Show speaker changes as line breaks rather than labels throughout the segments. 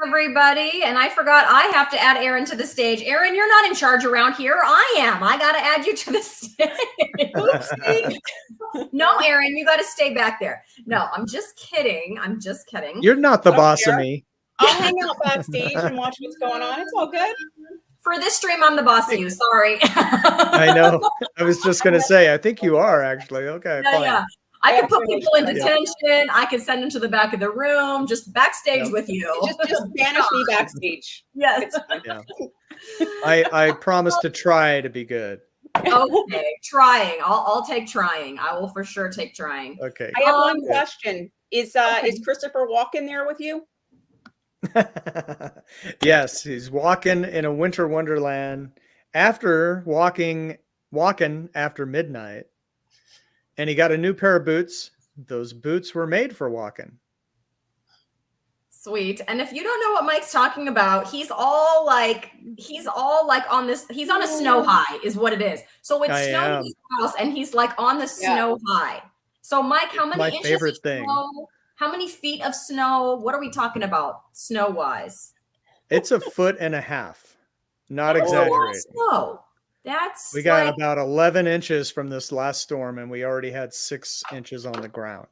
everybody. And I forgot I have to add Aaron to the stage. Aaron, you're not in charge around here. I am. I got to add you to the stage. No, Aaron, you got to stay back there. No, I'm just kidding. I'm just kidding.
You're not the boss of me.
I'll hang out backstage and watch what's going on. It's all good.
For this stream, I'm the boss of you. Sorry.
I know. I was just going to say, I think you are actually. Okay,
yeah,
fine.
Yeah. I can put people in detention. I can send them to the back of the room, just backstage with you.
Just banish me backstage.
Yes.
Yeah. I promise to try to be good.
Okay, trying. I'll take trying. I will for sure take trying.
Okay.
I have one question. Is Christopher Walken there with you?
Yes, he's walking in a winter wonderland after walking after midnight. And he got a new pair of boots. Those boots were made for walking.
Sweet. And if you don't know what Mike's talking about, he's all like on this, he's on a snow high is what it is. So it's snowing in his house and he's like on the snow high. So Mike, how many inches
favorite
of snow? How many feet of snow? What are we talking about snow wise?
It's 1.5 feet. Not exaggerating.
Snow.
We got about 11 inches from this last storm, and we already had 6 inches on the ground.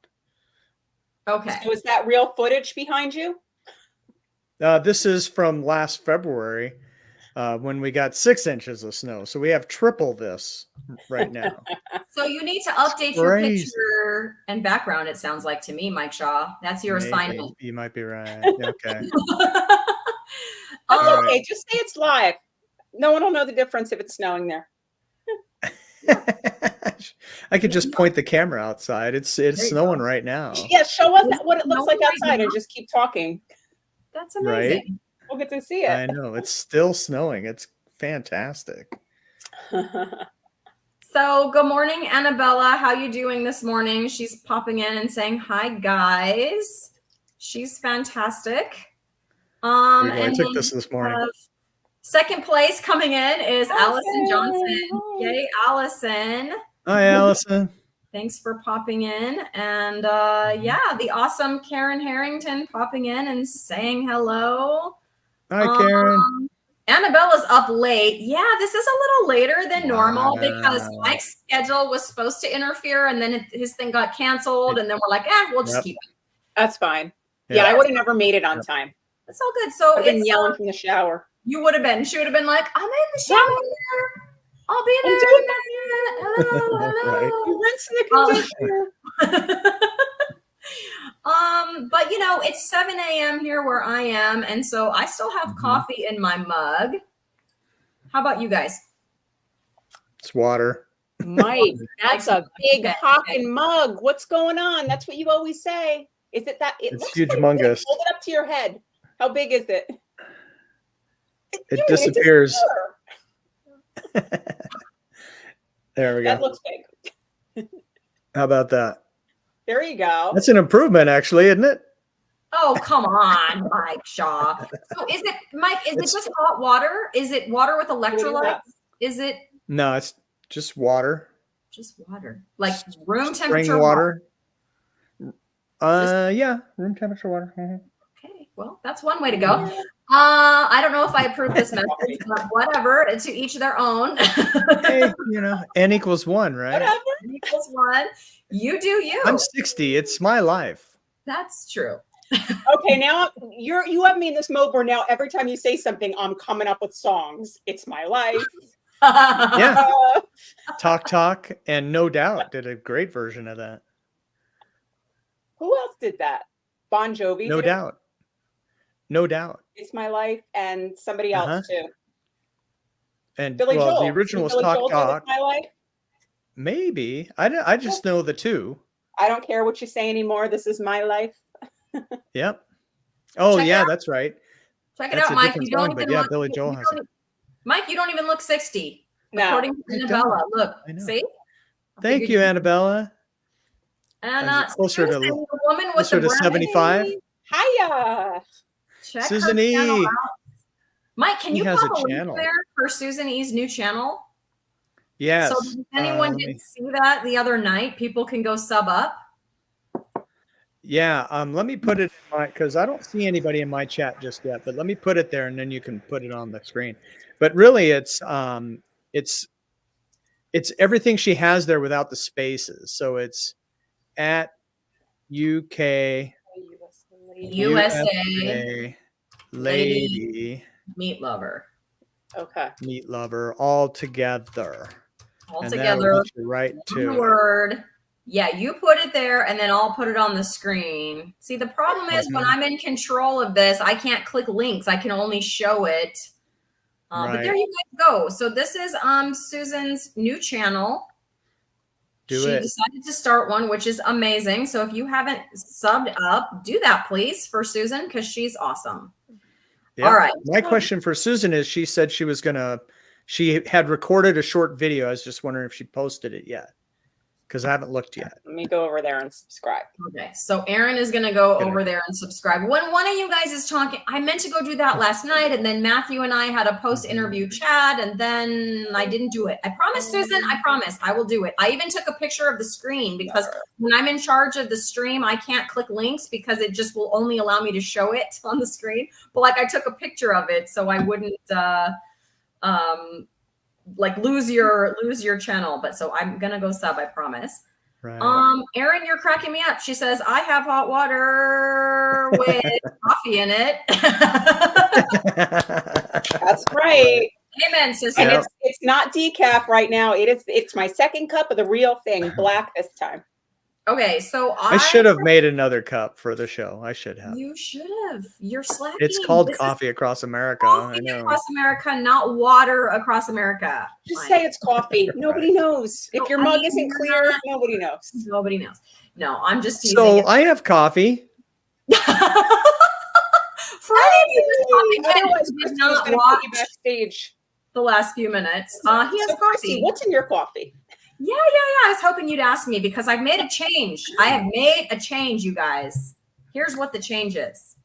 Okay.
So is that real footage behind you?
This is from last February when we got 6 inches of snow. So we have triple this right now.
So you need to update your picture and background, it sounds like to me, Mike Shaw. That's your assignment.
You might be right. Okay.
That's okay. Just say it's live. No one will know the difference if it's snowing there.
I could just point the camera outside. It's snowing right now.
Yeah, show us what it looks like outside and just keep talking.
That's amazing. Right?
We'll get to see it.
I know. It's still snowing. It's fantastic.
So good morning, Annabella. How you doing this morning? She's popping in and saying, hi, guys. She's fantastic.
I took this morning.
Second place coming in is Allison Johnson. Yay, Allison.
Hi, Allison.
Thanks for popping in. And the awesome Karen Harrington popping in and saying hello.
Hi, Karen.
Annabella's up late. Yeah, this is a little later than normal because Mike's schedule was supposed to interfere and then his thing got canceled. And then we're like, we'll just keep it.
That's fine. Yeah, I would have never made it on time.
It's all good. So
I've been yelling from the shower.
You would have been. She would have been like, I'm in the shower. I'll be there.
Hello. Rinse the conditioner.
But it's 7 a.m. here where I am, and so I still have coffee in my mug. How about you guys?
It's water.
Mike, that's a big hockin' mug. What's going on? That's what you always say. Is it that?
It's humongous.
Hold it up to your head. How big is it?
It disappears. There we go.
That looks big.
How about that?
There you go.
That's an improvement, actually, isn't it?
Oh, come on, Mike Shaw. So is it, Mike, is it just hot water? Is it water with electrolytes? Is it?
No, it's just water.
Just water. Like room
Spring
temperature
water. Yeah, room temperature water.
Okay, well, that's one way to go. I don't know if I approve this message, but whatever. To each their own.
Hey, n equals 1, right?
Whatever. N equals 1. You do you.
I'm 60. It's my life.
That's true.
Okay, now you have me in this mode where now every time you say something, I'm coming up with songs. It's my life.
Yeah. Talk, and No Doubt did a great version of that.
Who else did that? Bon Jovi.
No Doubt. No Doubt.
It's My Life, and somebody else too.
And
Billy Joel.
The original was Talk.
My Life.
Maybe. I just know the two.
I don't care what you say anymore. This is my life.
Yep. Oh, yeah, that's right.
Check it out, Mike. You don't even look,
Billy Joel has it.
Mike, you don't even look 60.
No.
According to Annabella. Look, see?
Thank you, Annabella.
And
closer
Susan,
to
the woman with
closer
the
to 75.
Hiya.
Check
Susan
her
E.
channel out. Mike, can you
has
pop
a
a link
channel
there for Susan E.'s new channel?
Yes.
So if anyone didn't see that the other night, people can go sub up.
Yeah, let me put it in my, because I don't see anybody in my chat just yet, but let me put it there and then you can put it on the screen. But really it's it's everything she has there without the spaces. So it's at UK
USA
USA
Lady
Lady
Meat Lover.
Okay.
Meat Lover all together.
All
And that'll
together.
get you right
One
to it.
word. Yeah, you put it there and then I'll put it on the screen. See, the problem is when I'm in control of this, I can't click links. I can only show it. But there you guys go. So this is Susan's new channel. She decided to start one, which is amazing. So if you haven't subbed up, do that, please, for Susan, because she's awesome.
Yep.
All right.
My question for Susan is, she said she was she had recorded a short video. I was just wondering if she posted it yet, because I haven't looked yet.
Let me go over there and subscribe.
Okay, so Erin is going to go over there and subscribe. When one of you guys is talking, I meant to go do that last night, and then Matthew and I had a post-interview chat, and then I didn't do it. I promised, Susan, I promised I will do it. I even took a picture of the screen because when I'm in charge of the stream, I can't click links because it just will only allow me to show it on the screen. But like I took a picture of it so I wouldn't like lose your channel. But so I'm gonna go sub, I promise. Right. Erin, you're cracking me up. She says, I have hot water with coffee in it.
That's right.
Amen, sister.
And it's not decaf right now. It's my second cup of the real thing, black this time.
Okay, so
I should have made another cup for the show. I should have.
You should have. You're slacking.
It's called Coffee Across America.
Coffee
I know.
Across America, not water across America.
Just say it's coffee. Nobody knows. If your mug isn't clear, nobody knows.
Nobody knows. No, I'm just teasing.
So I have coffee.
Friday did not watch
backstage
the last few minutes. He has coffee.
What's in your coffee?
Yeah. I was hoping you'd ask me because I've made a change. I have made a change, you guys. Here's what the change is.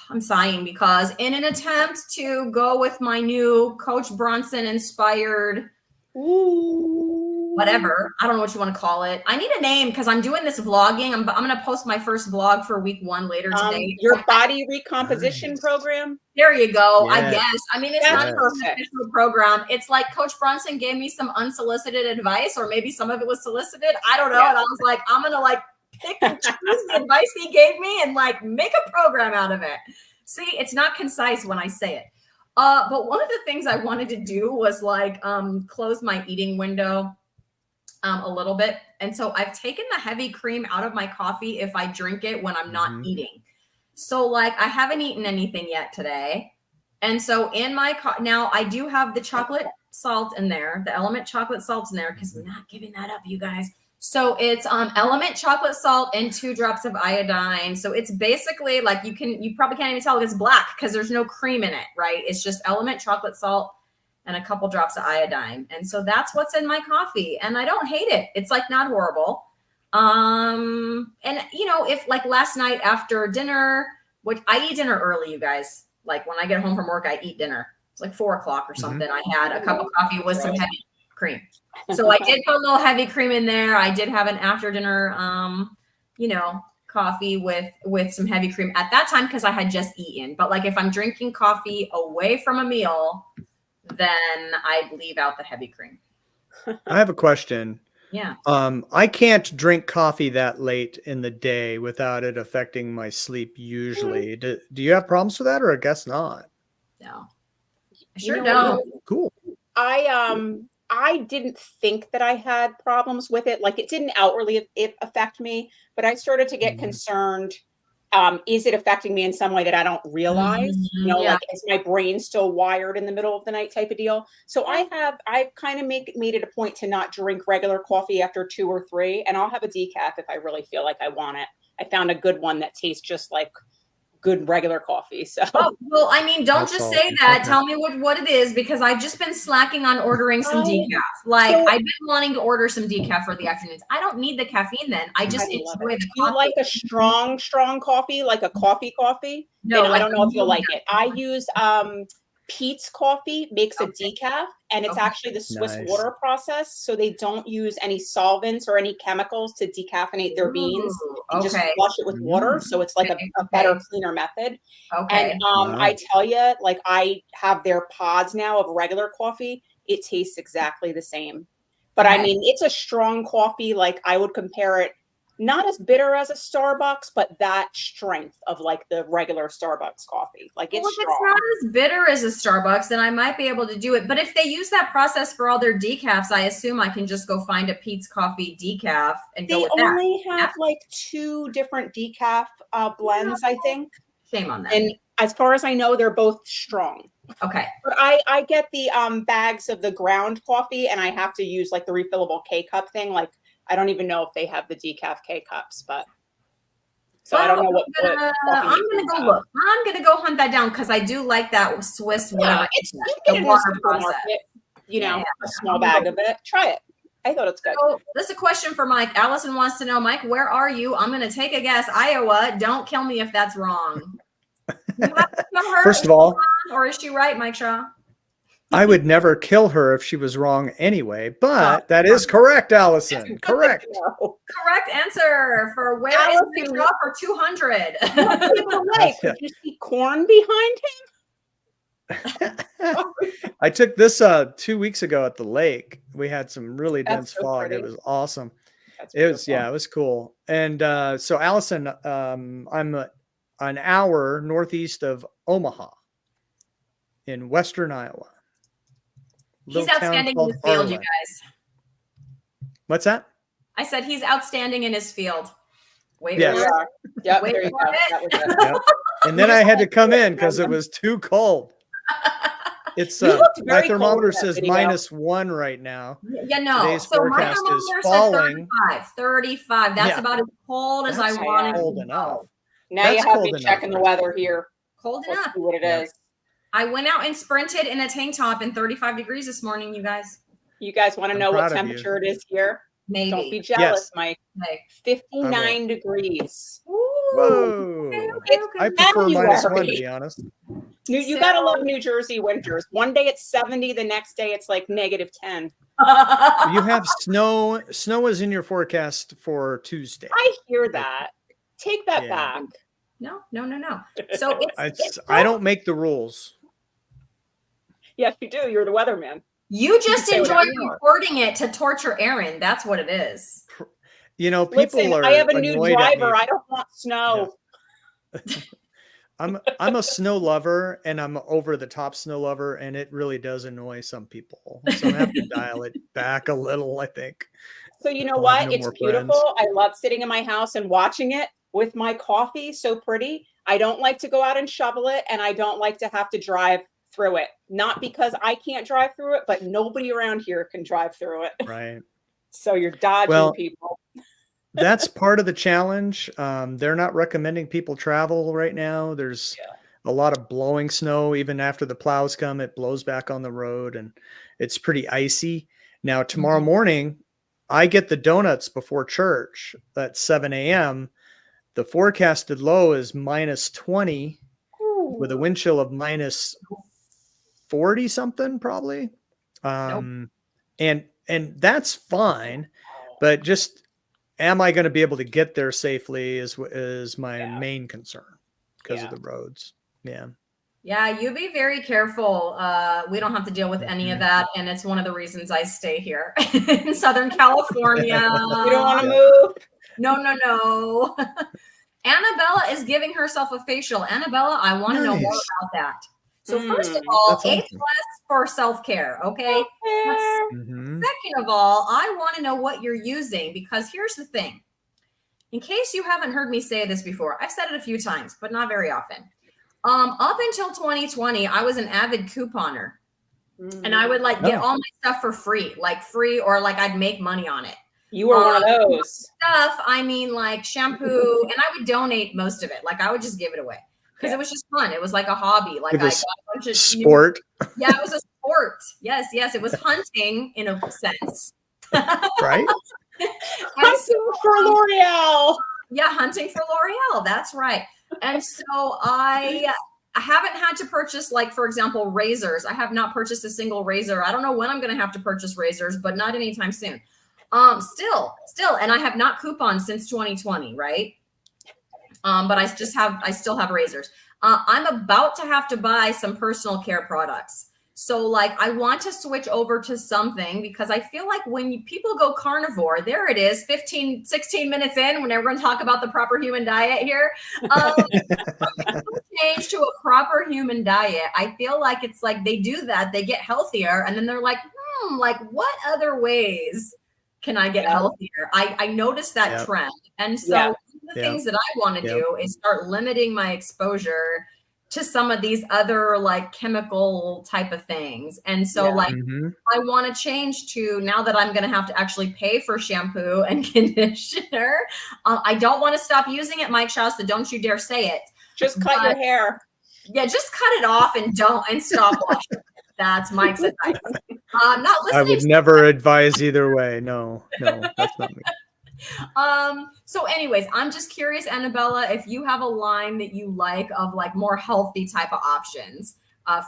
I'm sighing because in an attempt to go with my new Coach Bronson inspired whatever, I don't know what you want to call it. I need a name because I'm doing this vlogging. I'm going to post my first vlog for week 1 later today.
Your body recomposition program.
There you go.
Yes.
I guess. I mean, it's not an official program. It's like Coach Bronson gave me some unsolicited advice, or maybe some of it was solicited. I don't know. And I was like, I'm going to like pick and choose the advice he gave me and like make a program out of it. See, it's not concise when I say it. But one of the things I wanted to do was like close my eating window a little bit. And so I've taken the heavy cream out of my coffee if I drink it when I'm not eating. So like I haven't eaten anything yet today. And so in my now I do have the chocolate salt in there, the Element chocolate salt in there, because I'm not giving that up, you guys. So it's Element chocolate salt and 2 drops of iodine. So it's basically like you probably can't even tell it's black because there's no cream in it, right? It's just Element chocolate salt and a couple drops of iodine. And so that's what's in my coffee. And I don't hate it. It's like not horrible. And you know, if like last night after dinner, which I eat dinner early, you guys, like when I get home from work, I eat dinner. It's like 4 o'clock or something. I had a cup of coffee with some heavy cream. So I did put a little heavy cream in there. I did have an after dinner, you know, coffee with some heavy cream at that time because I had just eaten. But like if I'm drinking coffee away from a meal, then I'd leave out the heavy cream.
I have a question.
Yeah.
I can't drink coffee that late in the day without it affecting my sleep usually. Do you have problems with that, or I guess not?
No. I sure don't.
Cool.
I didn't think that I had problems with it. Like it didn't outwardly affect me, but I started to get concerned. Is it affecting me in some way that I don't realize? You know, like is my brain still wired in the middle of the night type of deal? So I've kind of made it a point to not drink regular coffee after 2 or 3, and I'll have a decaf if I really feel like I want it. I found a good one that tastes just like good regular coffee. So
well, I mean, don't just say that. Tell me what it is, because I've just been slacking on ordering some decaf. Like I've been wanting to order some decaf for the afternoons. I don't need the caffeine then. I just enjoy the coffee.
You like a strong coffee, like a coffee?
No,
then I don't know if you'll like it. I use Pete's Coffee makes a decaf, and it's actually the Swiss
Nice.
water process. So they don't use any solvents or any chemicals to decaffeinate their beans. They just flush it with water. So it's like a better, cleaner method.
Okay.
And
Wow.
I tell you, like, I have their pods now of regular coffee. It tastes exactly the same. But I mean, it's a strong coffee. Like, I would compare it, not as bitter as a Starbucks, but that strength of like the regular Starbucks coffee. Like, it's
Well, if
strong.
it's not as bitter as a Starbucks, then I might be able to do it. But if they use that process for all their decafs, I assume I can just go find a Pete's Coffee decaf and go with that.
They only have like 2 different decaf blends, I think.
Shame on them.
And as far as I know, they're both strong.
Okay.
But I get the bags of the ground coffee, and I have to use like the refillable K cup thing. Like, I don't even know if they have the decaf K cups, but so I don't know what.
I'm gonna go look. I'm gonna go hunt that down because I do like that Swiss.
Yeah, you get it in the supermarket. You know, a small bag of it. Try it. I thought it's good.
So this is a question for Mike. Allison wants to know, Mike, where are you? I'm gonna take a guess. Iowa. Don't kill me if that's wrong. You have to kill her.
First of all,
or is she right, Mike Shaw?
I would never kill her if she was wrong anyway, but that is correct, Allison. Correct.
Correct answer for where is Mike Shaw for 200.
Did you see corn behind him?
I took this 2 weeks ago at the lake. We had some really dense fog. It was awesome. It was cool. And so Allison, I'm an hour northeast of Omaha in western Iowa.
He's outstanding in his field, you guys.
What's that?
I said he's outstanding in his field. Wait,
yes.
Yep,
wait
there you
for
go.
it.
That was it.
Yep. And then I had to come in because it was too cold. It's my thermometer says -1 right now.
Yeah, no.
Today's
so my
forecast
thermometer
is
said
falling.
35. That's about as cold as I want it.
Cold enough.
Now you have me checking the weather here.
Cold
Let's
enough.
see what it is.
I went out and sprinted in a tank top in 35 degrees this morning, you guys.
You guys want to know what temperature it is here?
Maybe.
Don't be jealous, Mike.
Okay.
59 degrees.
Whoa. I prefer -1, to be honest.
You gotta love New Jersey winters. One day it's 70, the next day it's like -10.
You have snow. Snow is in your forecast for Tuesday.
I hear that. Take that back.
No. So
I don't make the rules.
Yes, you do. You're the weatherman.
You just enjoy recording it to torture Aaron. That's what it is.
You know, people are.
I have a new driver. I don't want snow.
Yeah. I'm a snow lover, and I'm over the top snow lover, and it really does annoy some people. So I have to dial it back a little, I think.
So you know what? It's beautiful. I love sitting in my house and watching it with my coffee. So pretty. I don't like to go out and shovel it, and I don't like to have to drive through it. Not because I can't drive through it, but nobody around here can drive through it.
Right.
So you're dodging people.
That's part of the challenge. They're not recommending people travel right now. There's a lot of blowing snow. Even after the plows come, it blows back on the road, and it's pretty icy. Now, tomorrow morning, I get the donuts before church at 7 a.m. The forecasted low is -20 with a wind chill of -40 something probably. And that's fine, but just am I going to be able to get there safely is my main concern because of the roads. Yeah,
you be very careful. We don't have to deal with any of that, and it's one of the reasons I stay here in Southern California.
You don't want to move?
No. Annabella is giving herself a facial. Annabella, I want to know more about that. So first of all, A+ for self-care, okay? Second of all, I want to know what you're using, because here's the thing. In case you haven't heard me say this before, I've said it a few times, but not very often. Up until 2020, I was an avid couponer. And I would get all my stuff for free, or I'd make money on it.
You were one of those.
Stuff, I mean, like shampoo, and I would donate most of it. I would just give it away. Because it was just fun. It was like a hobby. I got a bunch of
sport.
It was a sport. Yes. It was hunting in a sense.
Right?
Hunting for L'Oreal.
Yeah, hunting for L'Oreal. That's right. And so I I haven't had to purchase, like, for example, razors. I have not purchased a single razor. I don't know when I'm going to have to purchase razors, but not anytime soon. Still, and I have not couponed since 2020, right? But I still have razors. I'm about to have to buy some personal care products. So like, I want to switch over to something because I feel like when people go carnivore, there it is, 16 minutes in, when everyone talk about the proper human diet here. Change to a proper human diet. I feel like it's like they do that, they get healthier, and then they're like, like, what other ways can I get healthier? I noticed that trend. And so one of the things that I want to do is start limiting my exposure to some of these other like chemical type of things. And so like, I want to change to, now that I'm going to have to actually pay for shampoo and conditioner. I don't want to stop using it, Mike Shaw, so don't you dare say it.
Just cut your hair.
Yeah, just cut it off and stop washing. That's Mike's advice. Not listening.
I would never advise either way. No, that's not me.
So anyways, I'm just curious, Annabella, if you have a line that you like of like more healthy type of options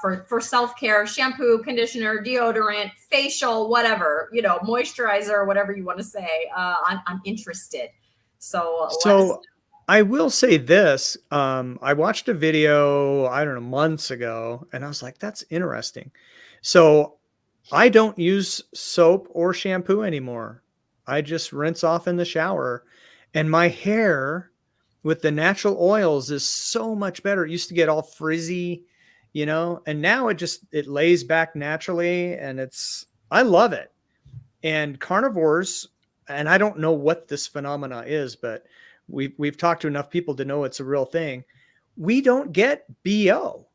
for self-care, shampoo, conditioner, deodorant, facial, whatever, moisturizer, whatever you want to say. I'm interested. So
I will say this. I watched a video, I don't know, months ago, and I was like, that's interesting. So I don't use soap or shampoo anymore. I just rinse off in the shower, and my hair with the natural oils is so much better. It used to get all frizzy, and now it lays back naturally, and I love it. And carnivores, and I don't know what this phenomena is, but we've talked to enough people to know it's a real thing. We don't get BO.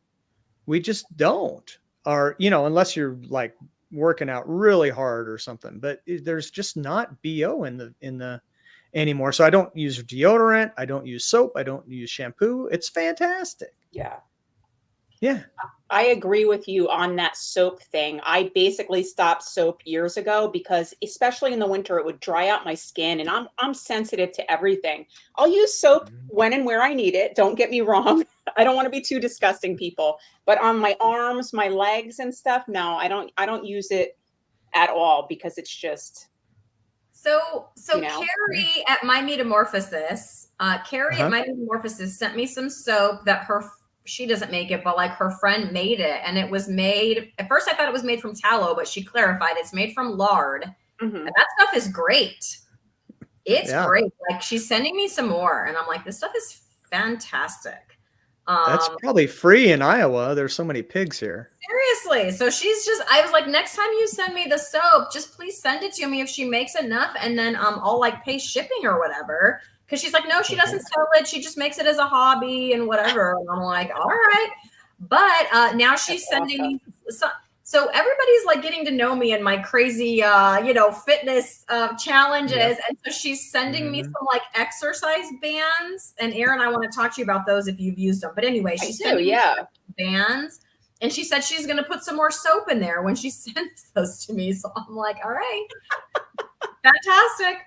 We just don't, or, unless you're like working out really hard or something, but there's just not BO in the anymore. So I don't use deodorant. I don't use soap. I don't use shampoo. It's fantastic.
Yeah.
Yeah.
I agree with you on that soap thing. I basically stopped soap years ago because, especially in the winter, it would dry out my skin, and I'm sensitive to everything. I'll use soap when and where I need it. Don't get me wrong. I don't want to be too disgusting, people. But on my arms, my legs and stuff, no, I don't use it at all because it's just.
So Carrie at My Metamorphosis, sent me some soap that she doesn't make it, but like her friend made it. And it was made, at first I thought it was made from tallow, but she clarified it's made from lard. And that stuff is great. It's great. Like, she's sending me some more, and I'm like, this stuff is fantastic.
That's probably free in Iowa. There's so many pigs here.
Seriously. So I was like, next time you send me the soap, just please send it to me if she makes enough, and then I'll like pay shipping or whatever. Because she's like, no, she doesn't sell it. She just makes it as a hobby and whatever. And I'm like, all right. But now she's sending me. So everybody's like getting to know me and my crazy, fitness challenges. Yeah. And so she's sending me some like exercise bands. And Erin, I want to talk to you about those if you've used them. But anyway, she's sending me bands. And she said she's going to put some more soap in there when she sends those to me. So I'm like, all right, fantastic.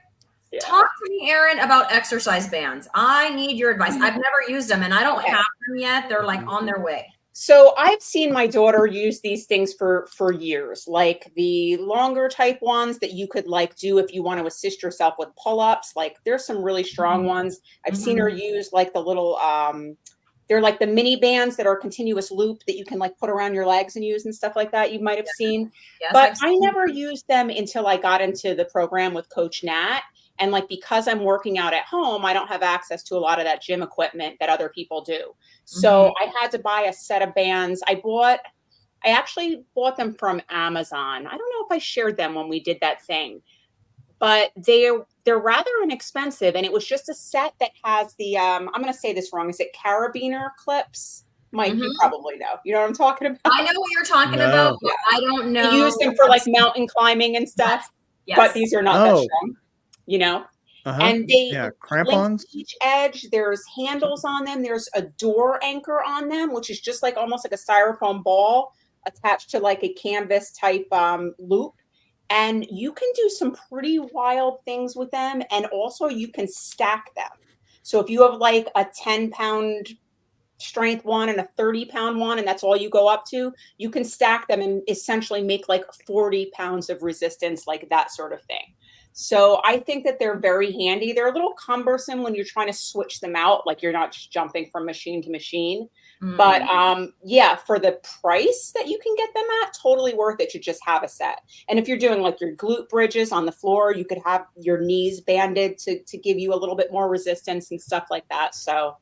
Yeah. Talk to me, Erin, about exercise bands. I need your advice. I've never used them, and I don't have them yet. They're like on their way.
So I've seen my daughter use these things for years, like the longer type ones that you could like do if you want to assist yourself with pull-ups. Like, there's some really strong ones. I've seen her use like the little, they're like the mini bands that are continuous loop that you can like put around your legs and use and stuff like that. You might have seen, but I never used them until I got into the program with Coach Nat. And like, because I'm working out at home, I don't have access to a lot of that gym equipment that other people do. So I had to buy a set of bands. I actually bought them from Amazon. I don't know if I shared them when we did that thing, but they're rather inexpensive. And it was just a set that has the, I'm going to say this wrong. Is it carabiner clips? Mike, you probably know. You know what I'm talking about?
I know what you're talking about, but I don't know.
You use them for like mountain climbing and stuff, but these are not that strong. And they
crampons
each edge. There's handles on them. There's a door anchor on them, which is just like almost like a styrofoam ball attached to like a canvas type loop. And you can do some pretty wild things with them. And also you can stack them. So if you have like a 10-pound strength one and a 30-pound one, and that's all you go up to, you can stack them and essentially make like 40 pounds of resistance, like that sort of thing. So I think that they're very handy. They're a little cumbersome when you're trying to switch them out, like you're not just jumping from machine to machine. But yeah, for the price that you can get them at, totally worth it to just have a set. And if you're doing like your glute bridges on the floor, you could have your knees banded to give you a little bit more resistance and stuff like that. So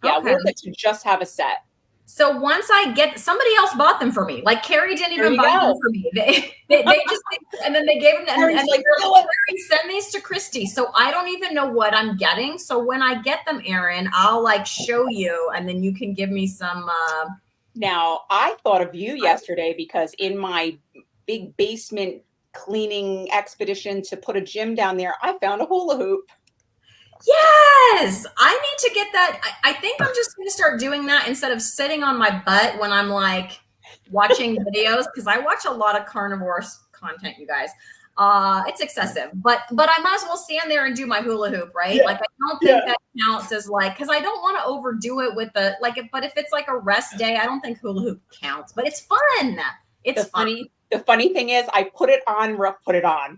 yeah, worth it to just have a set.
So once I get, somebody else bought them for me. Like Carrie didn't even buy them for me. They just, and then they gave them, and like, Carrie, send these to Christy. So I don't even know what I'm getting. So when I get them, Erin, I'll like show you, and then you can give me some.
Now I thought of you yesterday because in my big basement cleaning expedition to put a gym down there, I found a hula hoop.
Yes, I need to get that. I think I'm just going to start doing that instead of sitting on my butt when I'm like watching videos, because I watch a lot of carnivore content, you guys. It's excessive, but I might as well stand there and do my hula hoop, right? Yeah. Like I don't think that counts as like, because I don't want to overdo it with the like. But if it's like a rest day, I don't think hula hoop counts. But it's fun. It's fun.
The funny thing is, I put it on,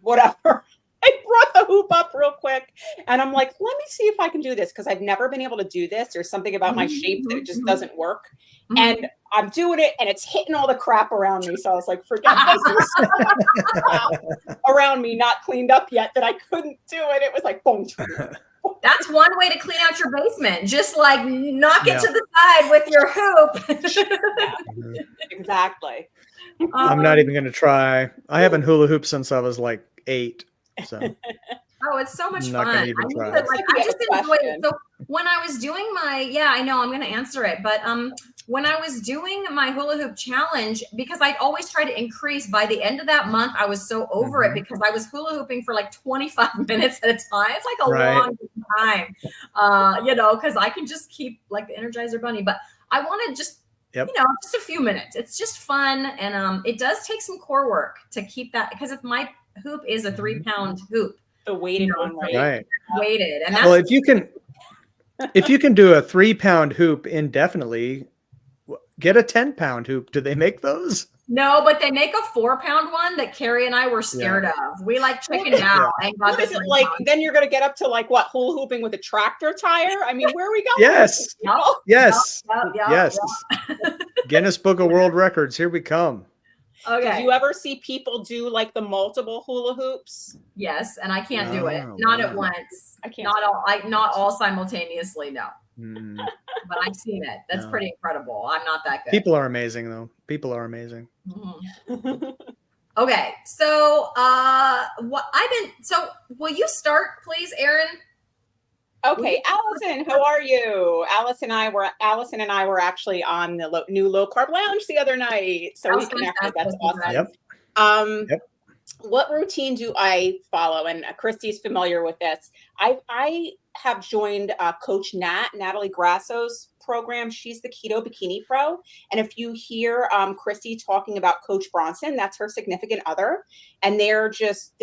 whatever. I brought the hoop up real quick and I'm like, let me see if I can do this, because I've never been able to do this. There's something about my shape that it just doesn't work. And I'm doing it and it's hitting all the crap around me. So I was like, forget this. Around me, not cleaned up yet, that I couldn't do it. It was like, boom.
That's one way to clean out your basement. Just like knock it to the side with your hoop.
Exactly.
I'm not even going to try. I haven't hula hooped since I was like 8. So
oh, it's so much fun.
I
just enjoy it. So when I was doing my, I know I'm going to answer it, but when I was doing my hula hoop challenge, because I'd always try to increase, by the end of that month, I was so over it because I was hula hooping for like 25 minutes at a time. It's like a long time, because I can just keep like the Energizer Bunny, but I want to just, just a few minutes. It's just fun. And it does take some core work to keep that, because if my hoop is a 3-pound hoop,
the weighted one,
right?
Weighted, and that's,
well, if you can do a 3-pound hoop indefinitely, get a 10-pound hoop. Do they make those?
No, but they make a 4-pound one that Carrie and I were scared of. We like chickened out and got this.
Like then you're gonna get up to like what, hula hooping with a tractor tire? I mean, where are we going?
Yes, yes.
Yep.
Guinness Book of World Records. Here we come.
Okay.
Did you ever see people do like the multiple hula hoops?
Yes, and I can't do it. Not at once.
I can't.
Not all simultaneously. No. But I've seen it. That's pretty incredible. I'm not that good.
People are amazing, though. People are amazing.
Okay, so will you start, please, Erin?
Okay, Allison, how are you? Allison and I were actually on the new low carb lounge the other night, so we connected. That's awesome.
Yep.
What routine do I follow? And Christy's familiar with this. I have joined Coach Natalie Grasso's program. She's the Keto Bikini Pro, and if you hear Christy talking about Coach Bronson, that's her significant other, and they're just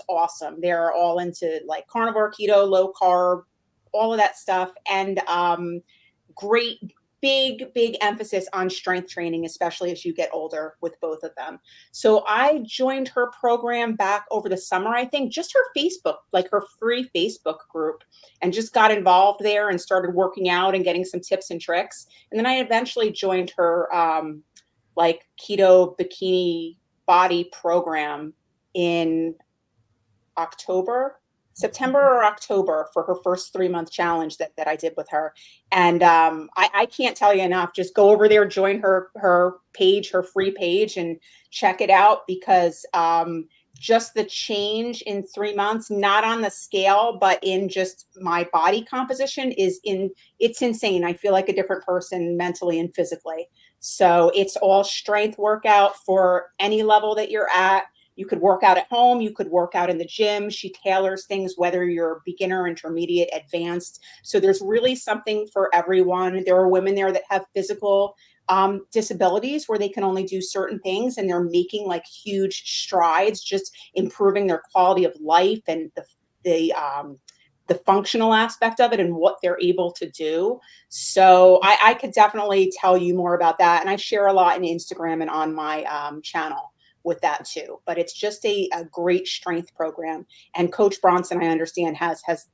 awesome. They're all into like carnivore, keto, low carb, all of that stuff, and great big emphasis on strength training, especially as you get older, with both of them. So I joined her program back over the summer, I think, just her Facebook, like her free Facebook group, and just got involved there and started working out and getting some tips and tricks. And then I eventually joined her like keto bikini body program in September or October for her first 3-month challenge that I did with her. And I can't tell you enough. Just go over there, join her page, her free page, and check it out, because just the change in 3 months, not on the scale, but in just my body composition it's insane. I feel like a different person mentally and physically. So it's all strength workout for any level that you're at. You could work out at home. You could work out in the gym. She tailors things, whether you're beginner, intermediate, advanced. So there's really something for everyone. There are women there that have physical disabilities where they can only do certain things, and they're making like huge strides, just improving their quality of life and the the functional aspect of it and what they're able to do. So I could definitely tell you more about that. And I share a lot in Instagram and on my channel with that too. But it's just a great strength program. And Coach Bronson, I understand, has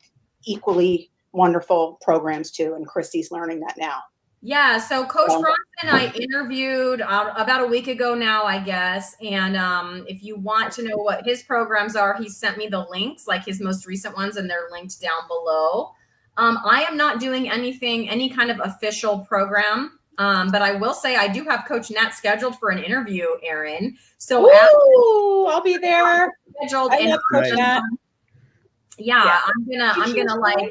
equally wonderful programs too. And Christy's learning that now.
Yeah, so Coach Bronson, I interviewed about a week ago now, I guess. And if you want to know what his programs are, he sent me the links, like his most recent ones, and they're linked down below. I am not doing any kind of official program, but I will say I do have Coach Nat scheduled for an interview, Erin. So
I'll be there.
Scheduled
I love Coach Nat.
Yeah, I'm gonna like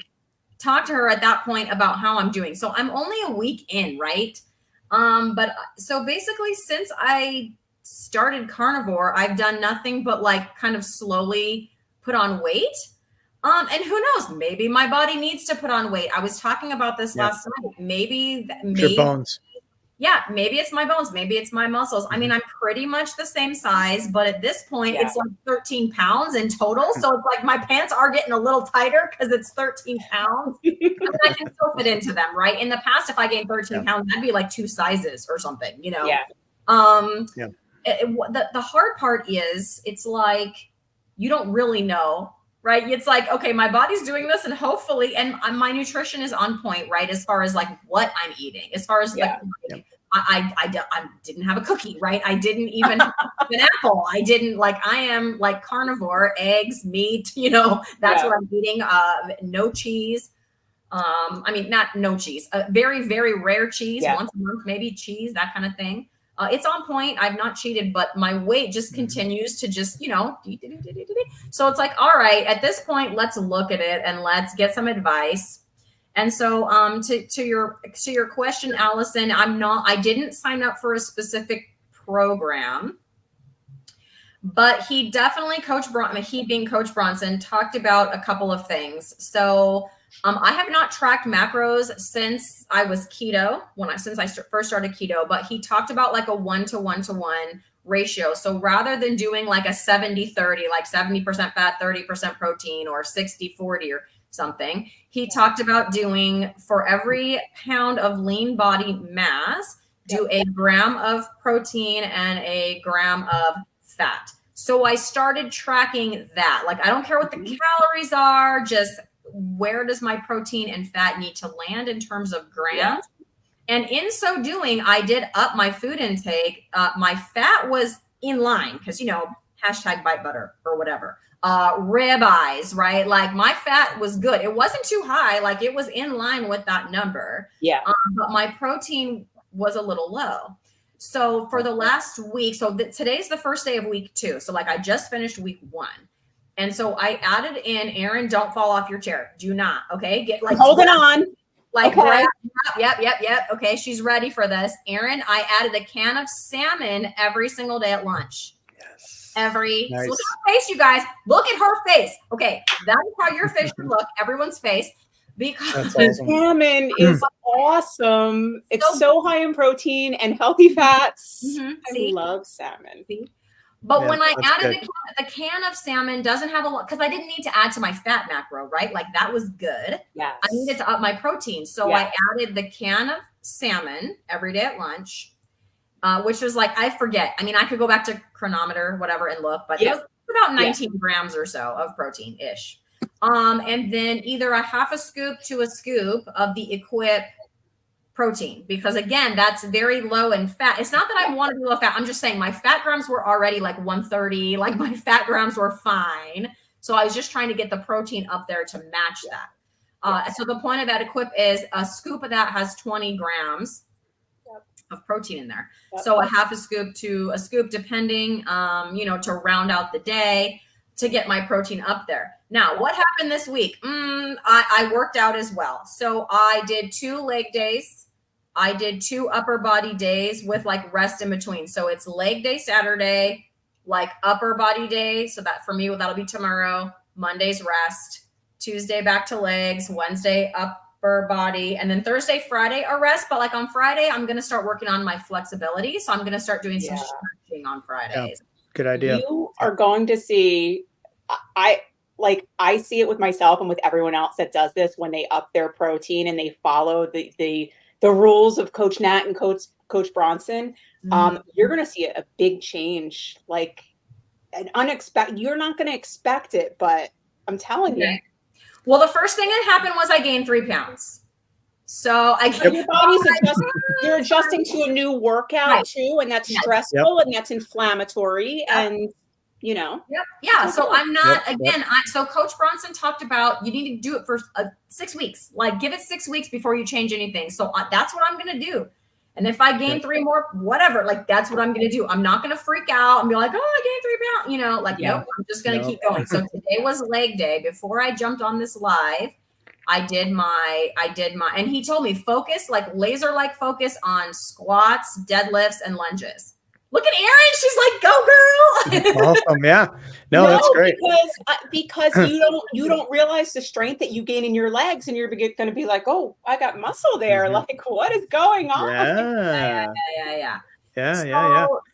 talk to her at that point about how I'm doing. So I'm only a week in, right? But so basically since I started carnivore, I've done nothing but like kind of slowly put on weight. And who knows, maybe my body needs to put on weight. I was talking about this last night. Maybe
your bones.
Yeah, maybe it's my bones, maybe it's my muscles. I mean, I'm pretty much the same size, but at this point, it's like 13 pounds in total. So it's like my pants are getting a little tighter because it's 13 pounds. But I can still fit into them, right? In the past, if I gained 13 pounds, that'd be like 2 sizes or something, you know? The hard part is it's like you don't really know, right? It's like, okay, my body's doing this and hopefully, and my nutrition is on point, right? As far as like what I'm eating, as far as like, I didn't have a cookie, right? I didn't even have an apple. I didn't I am like carnivore, eggs, meat, you know, that's what I'm eating. No cheese. I mean, not no cheese, very, very rare cheese, once a month, maybe cheese, that kind of thing. It's on point. I've not cheated, but my weight just continues to just, you know, so it's like, all right, at this point, let's look at it and let's get some advice. And so to your question, Allison, I didn't sign up for a specific program, but he definitely, he being Coach Bronson, talked about a couple of things. So I have not tracked macros since I was keto, since I first started keto, but he talked about like a 1-to-1-to-1 ratio. So rather than doing like a 70-30, like 70% fat, 30% protein, or 60-40 or something, he talked about doing for every pound of lean body mass, do a gram of protein and a gram of fat. So I started tracking that. Like, I don't care what the calories are, just where does my protein and fat need to land in terms of grams? And in so doing, I did up my food intake. My fat was in line because, you know, hashtag bite butter or whatever. Rib eyes, right? Like my fat was good. It wasn't too high. Like it was in line with that number. Yeah. But my protein was a little low. So for the last week, so today's the first day of week 2. So like I just finished week 1. And so I added in, Erin, don't fall off your chair. Do not. Okay. Get like
holding on.
Like, yep. Okay. She's ready for this. Erin, I added a can of salmon every single day at lunch.
Yes.
So look at her face, you guys. Look at her face. Okay. That is how your fish should look. Everyone's face. Because
awesome.
Salmon is awesome. It's so high in protein and healthy fats. I love salmon.
But when I added the can of salmon doesn't have a lot, because I didn't need to add to my fat macro, right? Like that was good. Yes. I needed to up my protein. So I added the can of salmon every day at lunch, which was like, I forget. I mean, I could go back to Chronometer, whatever, and look, but it was about 19 grams or so of protein-ish. And then either a half a scoop to a scoop of the Equip protein, because again, that's very low in fat. It's not that I want to be low fat. I'm just saying my fat grams were already like 130, like my fat grams were fine. So I was just trying to get the protein up there to match that. So the point of that Equip is a scoop of that has 20 grams of protein in there. So a half a scoop to a scoop, depending, you know, to round out the day to get my protein up there. Now, what happened this week? I worked out as well. So I did 2 leg days. I did 2 upper body days with like rest in between. So it's leg day Saturday, like upper body day. So that for me, that'll be tomorrow. Monday's rest. Tuesday back to legs. Wednesday upper body. And then Thursday, Friday a rest. But like on Friday, I'm going to start working on my flexibility. So I'm going to start doing some stretching on Fridays.
Good idea.
You are going to see, like I see it with myself and with everyone else that does this when they up their protein and they follow the rules of Coach Nat and Coach Bronson. You're going to see a big change, like an unexpected. You're not going to expect it, but I'm telling you.
Well, the first thing that happened was I gained 3 pounds. So
your body's adjusting. You're adjusting to a new workout too, and that's stressful and that's inflammatory, and you know.
Yeah. So I'm not so Coach Bronson talked about you need to do it for 6 weeks. Like give it 6 weeks before you change anything. So that's what I'm going to do. And if I gain 3 more, whatever, like that's what I'm going to do. I'm not going to freak out and be like, oh, I gained 3 pounds, you know, like, nope, I'm just going to keep going. So today was leg day. Before I jumped on this live, I did my, and he told me focus, like laser like focus on squats, deadlifts, and lunges. Look at Erin. She's like, go girl.
Awesome. Yeah. No, that's great.
Because you don't realize the strength that you gain in your legs, and you're going to be like, oh, I got muscle there. Like, what is going on?
Yeah.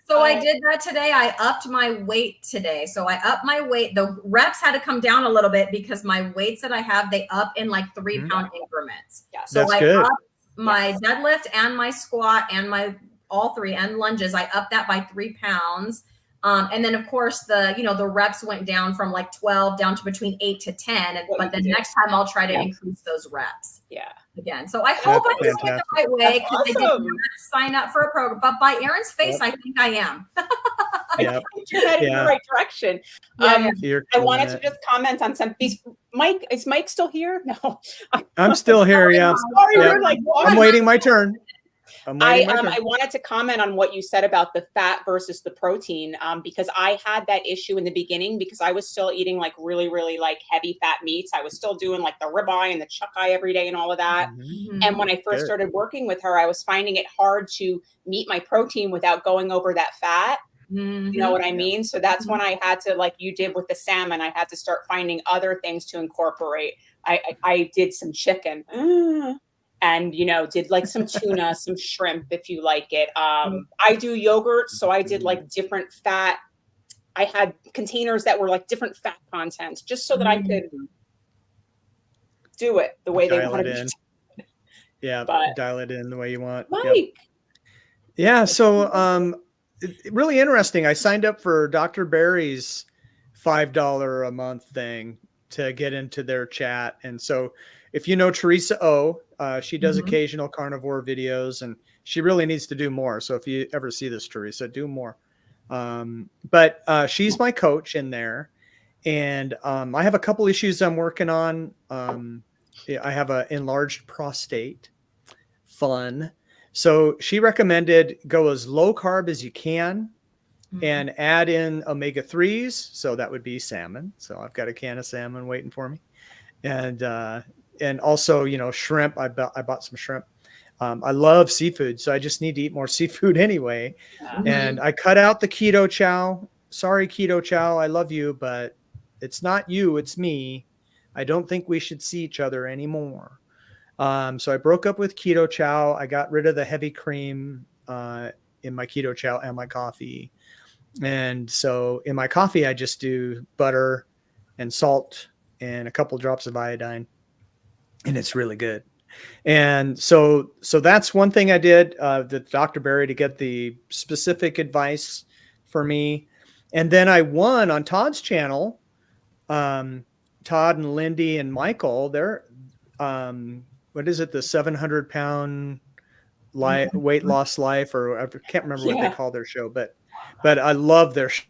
So I did that today. I upped my weight today. So I upped my weight. The reps had to come down a little bit because my weights that I have, they up in like 3 pound increments.
Yeah.
So
that's
I
good.
upped my deadlift and my squat and my all 3 and lunges. I upped that by 3 pounds. And then of course the reps went down from like 12 down to between 8 to 10. But the next time I'll try to increase those reps.
Yeah.
Again. So I hope I'm doing it the right way because I did not sign up for a program. But by Erin's face, I think I am.
I think you're headed in the right direction. I wanted to just comment on some these. Mike, is Mike still here? No.
I'm still here. Yeah.
Sorry, you're like,
I'm waiting my turn.
I wanted to comment on what you said about the fat versus the protein, because I had that issue in the beginning because I was still eating like really, really like heavy fat meats. I was still doing like the ribeye and the chuck eye every day and all of that. And when I first started working with her, I was finding it hard to meet my protein without going over that fat. You know what I mean? So that's when I had to, like you did with the salmon, I had to start finding other things to incorporate. I did some chicken. And, did like some tuna, some shrimp, if you like it. I do yogurt. So I did like different fat. I had containers that were like different fat content just so that I could do it the way they wanted it.
Yeah. Dial it in the way you want.
Mike.
Yeah. So really interesting. I signed up for Dr. Barry's $5 a month thing to get into their chat. And so if you know Teresa O, she does occasional carnivore videos, and she really needs to do more. So if you ever see this, Teresa, do more. But she's my coach in there, and I have a couple issues I'm working on. I have an enlarged prostate. Fun. So she recommended go as low carb as you can and add in omega-3s. So that would be salmon. So I've got a can of salmon waiting for me. And also, shrimp. I bought some shrimp. I love seafood, so I just need to eat more seafood anyway. And I cut out the keto chow. Sorry, keto chow. I love you, but it's not you. It's me. I don't think we should see each other anymore. So I broke up with keto chow. I got rid of the heavy cream in my keto chow and my coffee. And so in my coffee, I just do butter and salt and a couple drops of iodine. And it's really good. And so that's one thing I did, the Dr. Barry, to get the specific advice for me. And then I won on Todd's channel. Todd and Lindy and Michael, they're, what is it? The 700-pound weight loss life, or I can't remember what they call their show, but I love their show.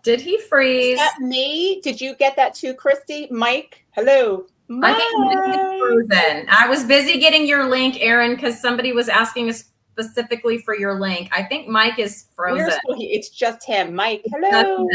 Did he freeze?
Is that me? Did you get that too, Christy? Mike? Hello. Mike.
I think Mike is frozen. I was busy getting your link, Erin, because somebody was asking us specifically for your link. I think Mike is frozen.
It's just him. Mike, hello.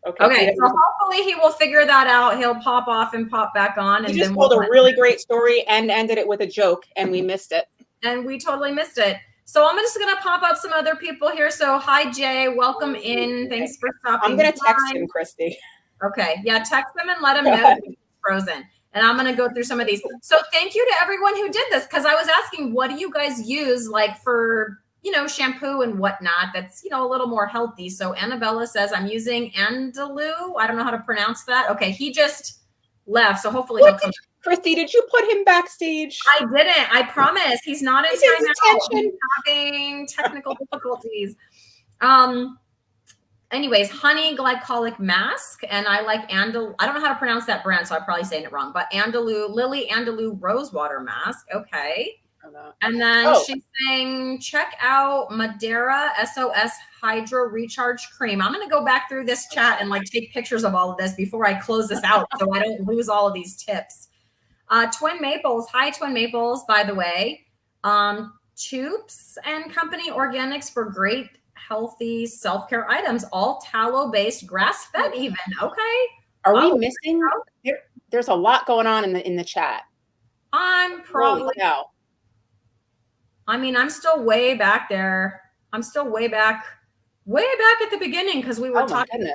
Okay, so hopefully he will figure that out. He'll pop off and pop back on. And
you just told a really great story and ended it with a joke, and we missed it.
And we totally missed it. So I'm just going to pop up some other people here. So hi, Jay. Welcome in. Thanks for stopping.
I'm going to text him, Christy.
Okay. Yeah, text him and let him know he's frozen. And I'm going to go through some of these. So thank you to everyone who did this, because I was asking, what do you guys use like for, shampoo and whatnot that's, a little more healthy. So Annabella says, I'm using Andalou. I don't know how to pronounce that. Okay. He just left. So hopefully he'll come.
Christy, did you put him backstage?
I didn't. I promise. He's not in timeout. He's having technical difficulties. Anyways, honey glycolic mask, and I like Andalou. I don't know how to pronounce that brand, so I'm probably saying it wrong. But Lily Andalou rosewater mask. Okay. And then she's saying, check out Madeira SOS Hydro Recharge Cream. I'm going to go back through this chat and take pictures of all of this before I close this out so I don't lose all of these tips. Twin Maples. Hi, Twin Maples, by the way. Tubes and Company Organics for great, healthy self-care items, all tallow-based, grass-fed even. Okay.
Are we missing? There's a lot going on in the chat.
I'm probably... I'm still way back there. I'm still way back at the beginning because we were talking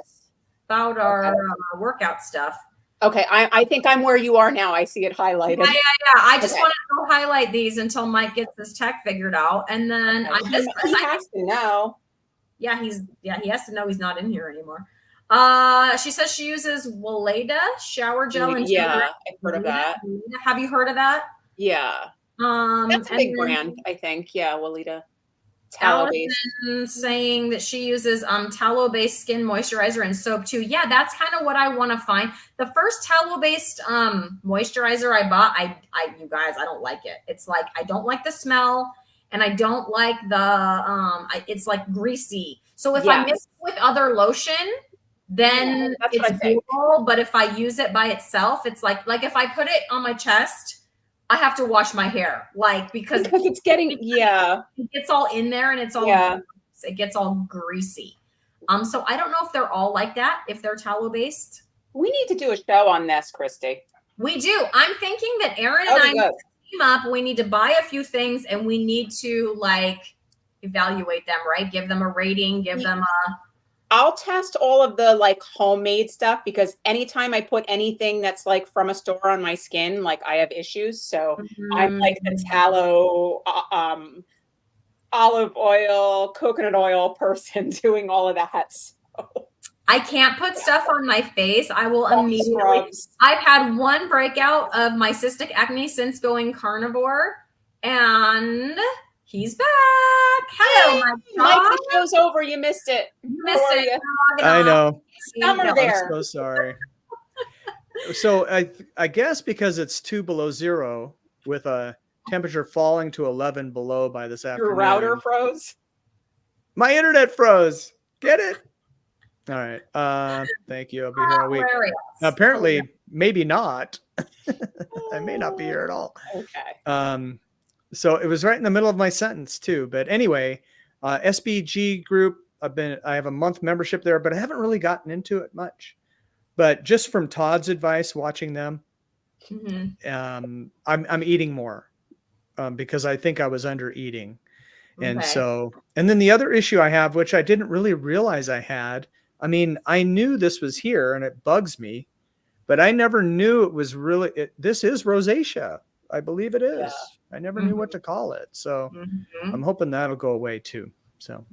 about our workout stuff.
Okay, I think I'm where you are now. I see it highlighted.
Yeah. I just want to go highlight these until Mike gets his tech figured out, and then
he has to know.
Yeah, he has to know he's not in here anymore. She says she uses Weleda shower gel and
I've heard of that.
Have you heard of that?
Yeah. That's a big brand, I think. Yeah, Weleda. Tallow-based.
Saying that she uses tallow-based skin moisturizer and soap too. Yeah, that's kind of what I want to find. The first tallow-based moisturizer I bought, you guys, I don't like it. It's I don't like the smell, and I don't like the it's greasy. So if I mix it with other lotion, then it's doable. But if I use it by itself, it's like if I put it on my chest, I have to wash my hair, because
it's getting,
it gets all in there and it's all, it gets all greasy. So I don't know if they're all like that, if they're tallow based.
We need to do a show on this, Christy.
We do. I'm thinking that Aaron and I need to team up. We need to buy a few things and we need to evaluate them, right? Give them a rating, give them a...
I'll test all of the homemade stuff because anytime I put anything that's from a store on my skin, I have issues. So I'm the tallow, olive oil, coconut oil person doing all of that. So.
I can't put stuff on my face. I will immediately. I've had one breakout of my cystic acne since going carnivore, and he's back. Hello,
Mike. The show's over. You missed it.
I know.
Summer there.
I'm so sorry. So I guess because it's 2 below 0 with a temperature falling to 11 below by this afternoon.
Your router froze?
My internet froze. Get it? All right. Thank you. I'll be here all week. Now, apparently, maybe not. I may not be here at all.
Okay.
So it was right in the middle of my sentence too. But anyway, SBG group, I have a month membership there, but I haven't really gotten into it much. But just from Todd's advice, watching them, I'm eating more because I think I was under eating. And and then the other issue I have, which I didn't really realize I had, I knew this was here and it bugs me, but I never knew it was really, this is rosacea. I believe it is. Yeah. I never knew what to call it. So I'm hoping that'll go away too. So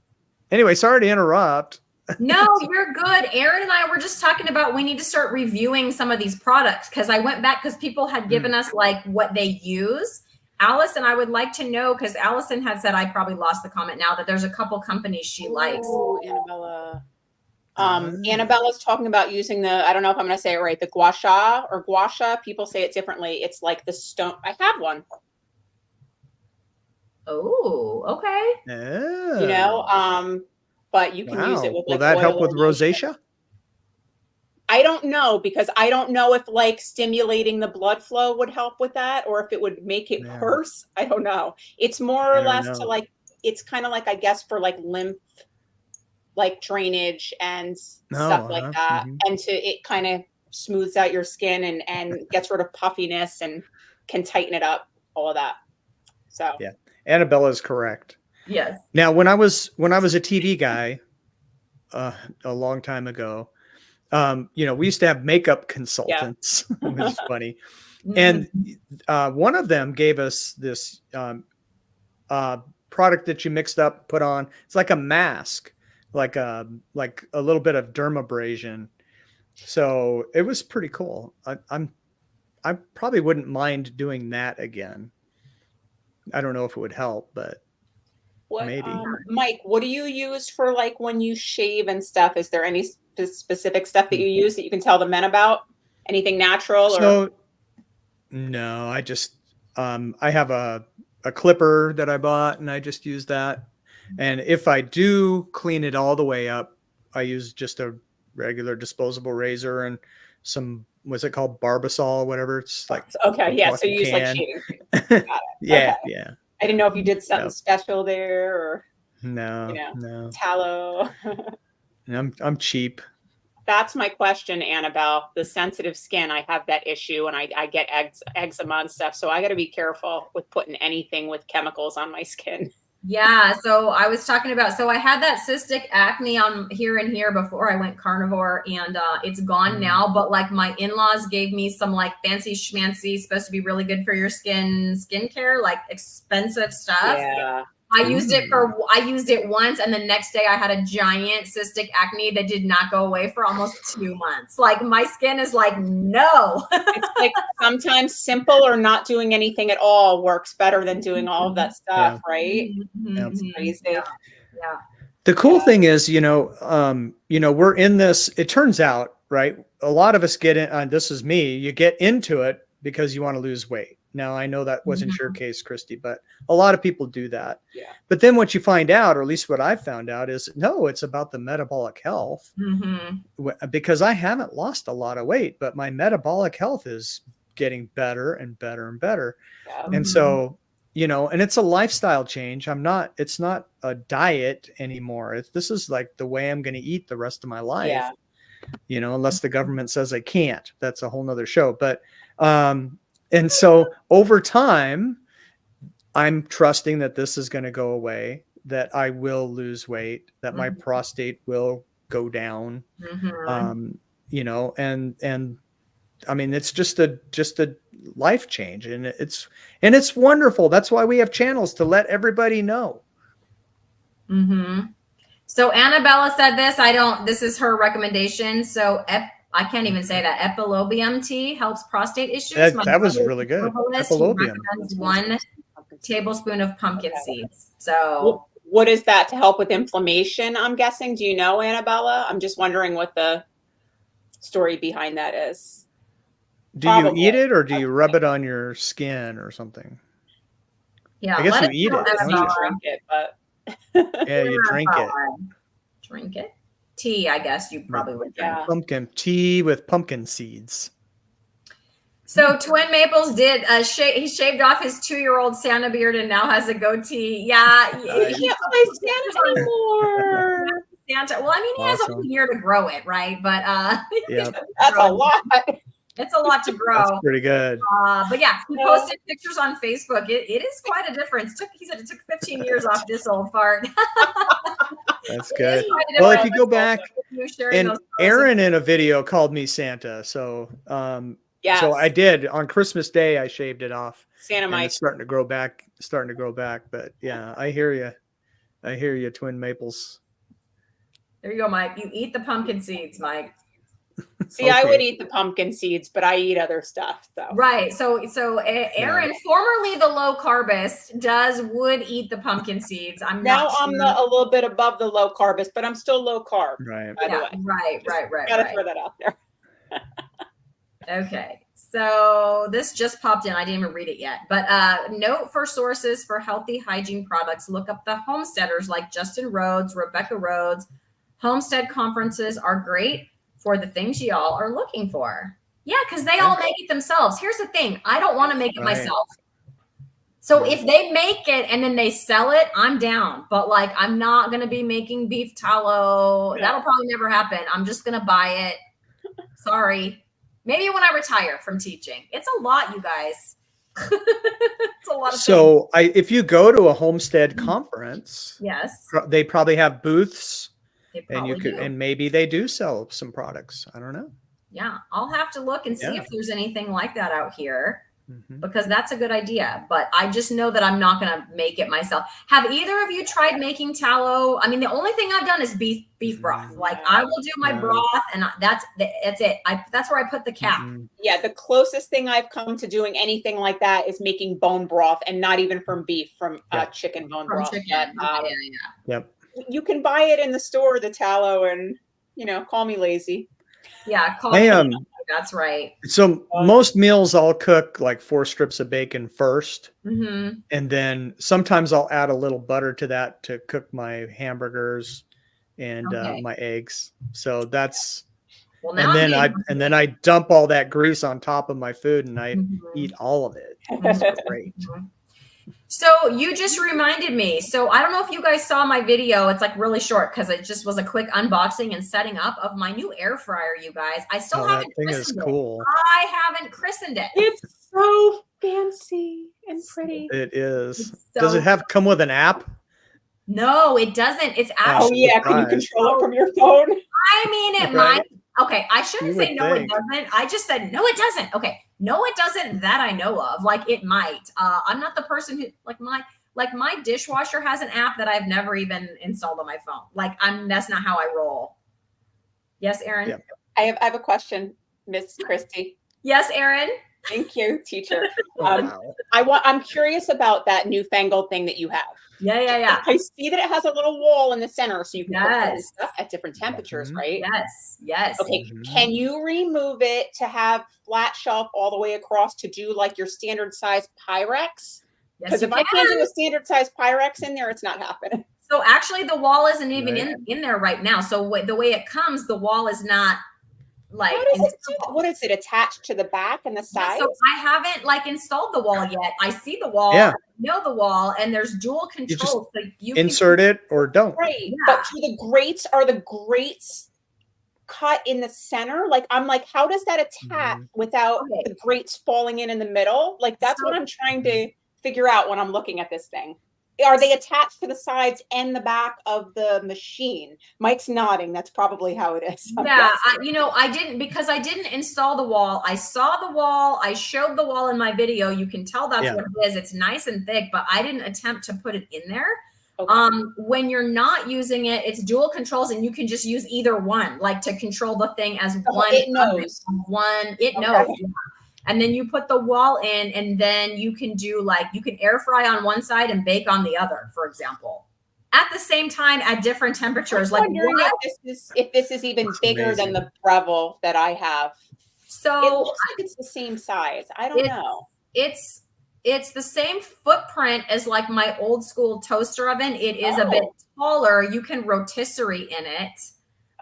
anyway, sorry to interrupt.
No, you're good. Aaron and I were just talking about we need to start reviewing some of these products because I went back because people had given us what they use. Allison, I would like to know because Allison had said, I probably lost the comment now, that there's a couple companies she likes.
Oh, Annabella. Annabella's talking about using I don't know if I'm going to say it right, the gua sha or gua sha. People say it differently. It's like the stone. I have one.
Oh, okay.
But you can use it with
Will that help with rosacea?
I don't know because I don't know if stimulating the blood flow would help with that or if it would make it worse. I don't know. It's more or less to it's kind of I guess for lymph drainage and stuff like that. And it kind of smooths out your skin and gets rid of puffiness and can tighten it up, all of that. So
yeah, Annabella is correct.
Yes.
Now, when I was a TV guy a long time ago, we used to have makeup consultants, which is funny. And one of them gave us this product that you mixed up, put on. It's like a mask, like a little bit of dermabrasion. So it was pretty cool. I probably wouldn't mind doing that again. I don't know if it would help, but maybe.
Mike, what do you use for like when you shave and stuff? Is there any specific stuff that you use that you can tell the men about? Anything natural?
So no, I just I have a clipper that I bought, and I just use that. And if I do clean it all the way up, I use just a regular disposable razor and some, what's it called, Barbasol, whatever. It's like,
okay, yeah. So you use like shaving cream. Got it.
Yeah,
okay.
yeah.
I didn't know if you did something special there, or
no, no
tallow.
I'm cheap.
That's my question, Annabelle. The sensitive skin, I have that issue, and I get eczema and stuff. So I got to be careful with putting anything with chemicals on my skin.
Yeah. So I was talking about, so I had that cystic acne on here and here before I went carnivore, and it's gone now. But like my in-laws gave me some like fancy schmancy, supposed to be really good for your skin, skincare, like expensive stuff.
Yeah.
I used it once, and the next day I had a giant cystic acne that did not go away for almost 2 months. Like my skin is like, no.
It's like sometimes simple or not doing anything at all works better than doing all of that stuff, right? It's crazy.
Yeah.
The cool thing is, we're in this, it turns out, right? A lot of us get in, this is me, you get into it because you want to lose weight. Now, I know that wasn't your case, Christy, but a lot of people do that.
Yeah.
But then what you find out, or at least what I found out, is no, it's about the metabolic health. Because I haven't lost a lot of weight, but my metabolic health is getting better and better and better.
Yeah.
And so, and it's a lifestyle change. It's not a diet anymore. This is like the way I'm going to eat the rest of my life, unless the government says I can't. That's a whole nother show. But, and so over time, I'm trusting that this is going to go away, that I will lose weight, that my prostate will go down, and I mean, it's just a life change, and it's wonderful. That's why we have channels to let everybody know.
So Annabella said this is her recommendation. So I can't even say that. Epilobium tea helps prostate issues.
That was really good. Epilobium.
1 tablespoon of pumpkin seeds. So
what is that to help with inflammation? I'm guessing. Do you know, Annabella? I'm just wondering what the story behind that is.
Do you eat it, or do you rub it on your skin or something?
Yeah,
I guess you eat it.
You drink it, but
yeah, you drink it.
Drink it. Tea, I guess you probably would drink.
Yeah.
Pumpkin tea with pumpkin seeds.
So Twin Maples did he shaved off his 2-year-old Santa beard and now has a goatee. Yeah,
he can't play Santa anymore.
Santa. Well, I mean, he has a whole year to grow it, right? But
that's a lot.
It's a lot to grow.
That's pretty good.
But yeah, he posted pictures on Facebook. It is quite a difference. He said it took 15 years off this old fart.
That's good. Well, if you go back, and Aaron in a video called me Santa. So, so I did on Christmas Day. I shaved it off.
Santa Mike.
It's starting to grow back. But yeah, I hear you, Twin Maples.
There you go, Mike. You eat the pumpkin seeds, Mike.
See, okay. I would eat the pumpkin seeds, but I eat other stuff. So
right. So Aaron, formerly the low carbist, would eat the pumpkin seeds. I'm
a little bit above the low carbist, but I'm still low carb.
Right.
By the way.
Right.
Gotta throw that out there.
Okay. So this just popped in. I didn't even read it yet. But note for sources for healthy hygiene products. Look up the homesteaders like Justin Rhodes, Rebecca Rhodes. Homestead conferences are great for the things y'all are looking for. Yeah, because they all make it themselves. Here's the thing. I don't want to make it myself. So if they make it and then they sell it, I'm down. But like, I'm not going to be making beef tallow. Yeah. That'll probably never happen. I'm just going to buy it. Sorry. Maybe when I retire from teaching. It's a lot, you guys. It's a lot of things.
If you go to a homestead conference,
yes,
they probably have booths.
And
and maybe they do sell some products. I don't know.
Yeah, I'll have to look and see if there's anything like that out here. because that's a good idea. But I just know that I'm not going to make it myself. Have either of you tried making tallow? I mean, the only thing I've done is beef broth. Like I will do my broth, and that's it. That's where I put the cap.
Yeah, the closest thing I've come to doing anything like that is making bone broth, and not even from beef, from chicken bone broth.
Chicken.
Yep.
You can buy it in the store, the tallow, and call me lazy.
Yeah, that's right.
So most meals I'll cook like 4 strips of bacon first,
Mm-hmm.
and then sometimes I'll add a little butter to that to cook my hamburgers and my eggs. So that's and then I dump all that grease on top of my food and I eat all of it. It's great.
So you just reminded me. So I don't know if you guys saw my video. It's like really short because it just was a quick unboxing and setting up of my new air fryer, you guys. I still haven't christened it.
Cool.
I haven't christened it.
It's so fancy and pretty.
It is. Does it come with an app?
No, it doesn't. It's actually.
Oh yeah, can you control it from your phone?
I mean, it might. Okay, I shouldn't say no, it doesn't. I just said no, it doesn't. Okay, no, it doesn't that I know of. Like it might. I'm not the person who like my dishwasher has an app that I've never even installed on my phone. Like that's not how I roll. Yes, Erin.
Yep.
I have a question, Miss Christy.
Yes, Erin.
Thank you, teacher. I'm curious about that newfangled thing that you have.
Yeah.
I see that it has a little wall in the center, so you can put stuff at different temperatures, right?
Yes.
Okay, can you remove it to have flat shelf all the way across to do like your standard size Pyrex? Because if I can't do a standard size Pyrex in there, it's not happening.
So actually, the wall isn't even in there right now. So the way it comes, the wall is not. Like
what is it attached to the back and the sides?
So I haven't installed the wall yet. I see the wall, know the wall, and there's dual control. So you
insert it or don't.
Right. Yeah. But to the grates, are the grates cut in the center? Like I'm like, how does that attach without the grates falling in the middle? Like that's what I'm trying to figure out when I'm looking at this thing. Are they attached to the sides and the back of the machine? Mike's nodding. That's probably how it is.
I didn't install the wall. I saw the wall. I showed the wall in my video. You can tell that's what it is. It's nice and thick, but I didn't attempt to put it in there. Okay. When you're not using it, it's dual controls, and you can just use either one, like to control the thing as one.
It knows.
It knows. Yeah. And then you put the wall in, and then you can do you can air fry on one side and bake on the other, for example, at the same time at different temperatures.
I'm wondering if this is even bigger than the Breville that I have.
So
it looks like it's the same size. I don't know.
It's the same footprint as like my old school toaster oven. It is a bit taller. You can rotisserie in it.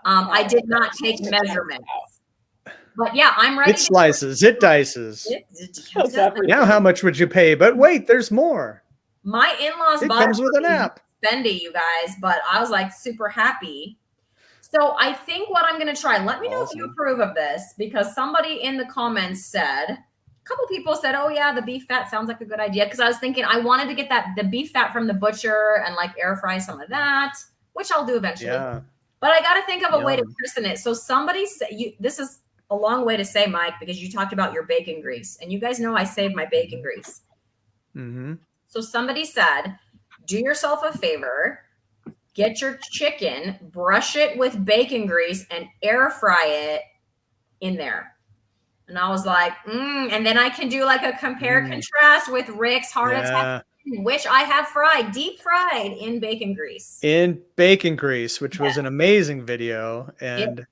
I did not take measurements. But yeah, I'm ready.
It slices, it dices. Now, how much would you pay? But wait, there's more.
My in-laws
bought it. Comes with an app.
Spendy, you guys, but I was like super happy. So I think what I'm going to try. Let me know if you approve of this, because somebody in the comments said, a couple people said, "Oh yeah, the beef fat sounds like a good idea." Because I was thinking I wanted to get the beef fat from the butcher and air fry some of that, which I'll do eventually. Yeah. But I got to think of a way to christen it. So somebody said, this is a long way to say, Mike, because you talked about your bacon grease, and you guys know I save my bacon grease. Mm-hmm. So somebody said, do yourself a favor, get your chicken, brush it with bacon grease, and air fry it in there. And I was like, and then I can do a compare contrast with Rick's heart attack, which I have deep fried in bacon grease.
In bacon grease, which was an amazing video. And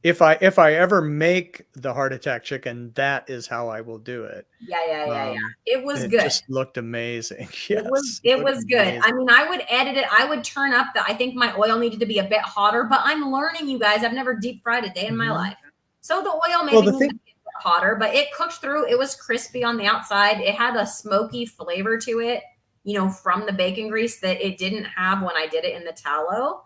if I ever make the heart attack chicken, that is how I will do it.
Yeah. It was good. It
just looked amazing. Yes,
it was good. Amazing. I mean, I would edit it. I would turn up I think my oil needed to be a bit hotter, but I'm learning, you guys. I've never deep fried a day in my life. So the oil maybe needed to be a bit hotter, but it cooked through. It was crispy on the outside. It had a smoky flavor to it, from the bacon grease that it didn't have when I did it in the tallow.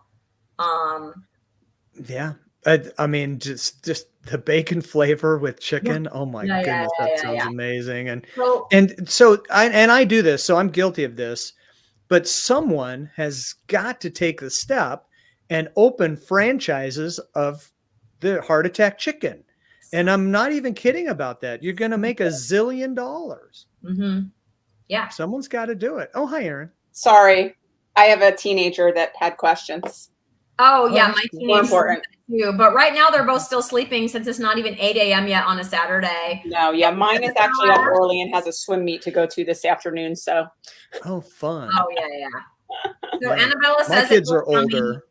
Yeah. I mean, just the bacon flavor with chicken. Oh my goodness, that sounds amazing. And so I do this, so I'm guilty of this. But someone has got to take the step and open franchises of the heart attack chicken. And I'm not even kidding about that. You're going to make $1 zillion.
Yeah.
Someone's got to do it. Oh, hi, Aaron.
Sorry. I have a teenager that had questions.
Oh, yeah. My
More
teenagers
important.
too. But right now they're both still sleeping since it's not even 8 a.m. yet on a Saturday.
No, yeah. Mine is actually up early and has a swim meet to go to this afternoon. So.
Oh, fun.
Oh, yeah. So
Yeah.
Annabella says
My kids are
yummy.
older.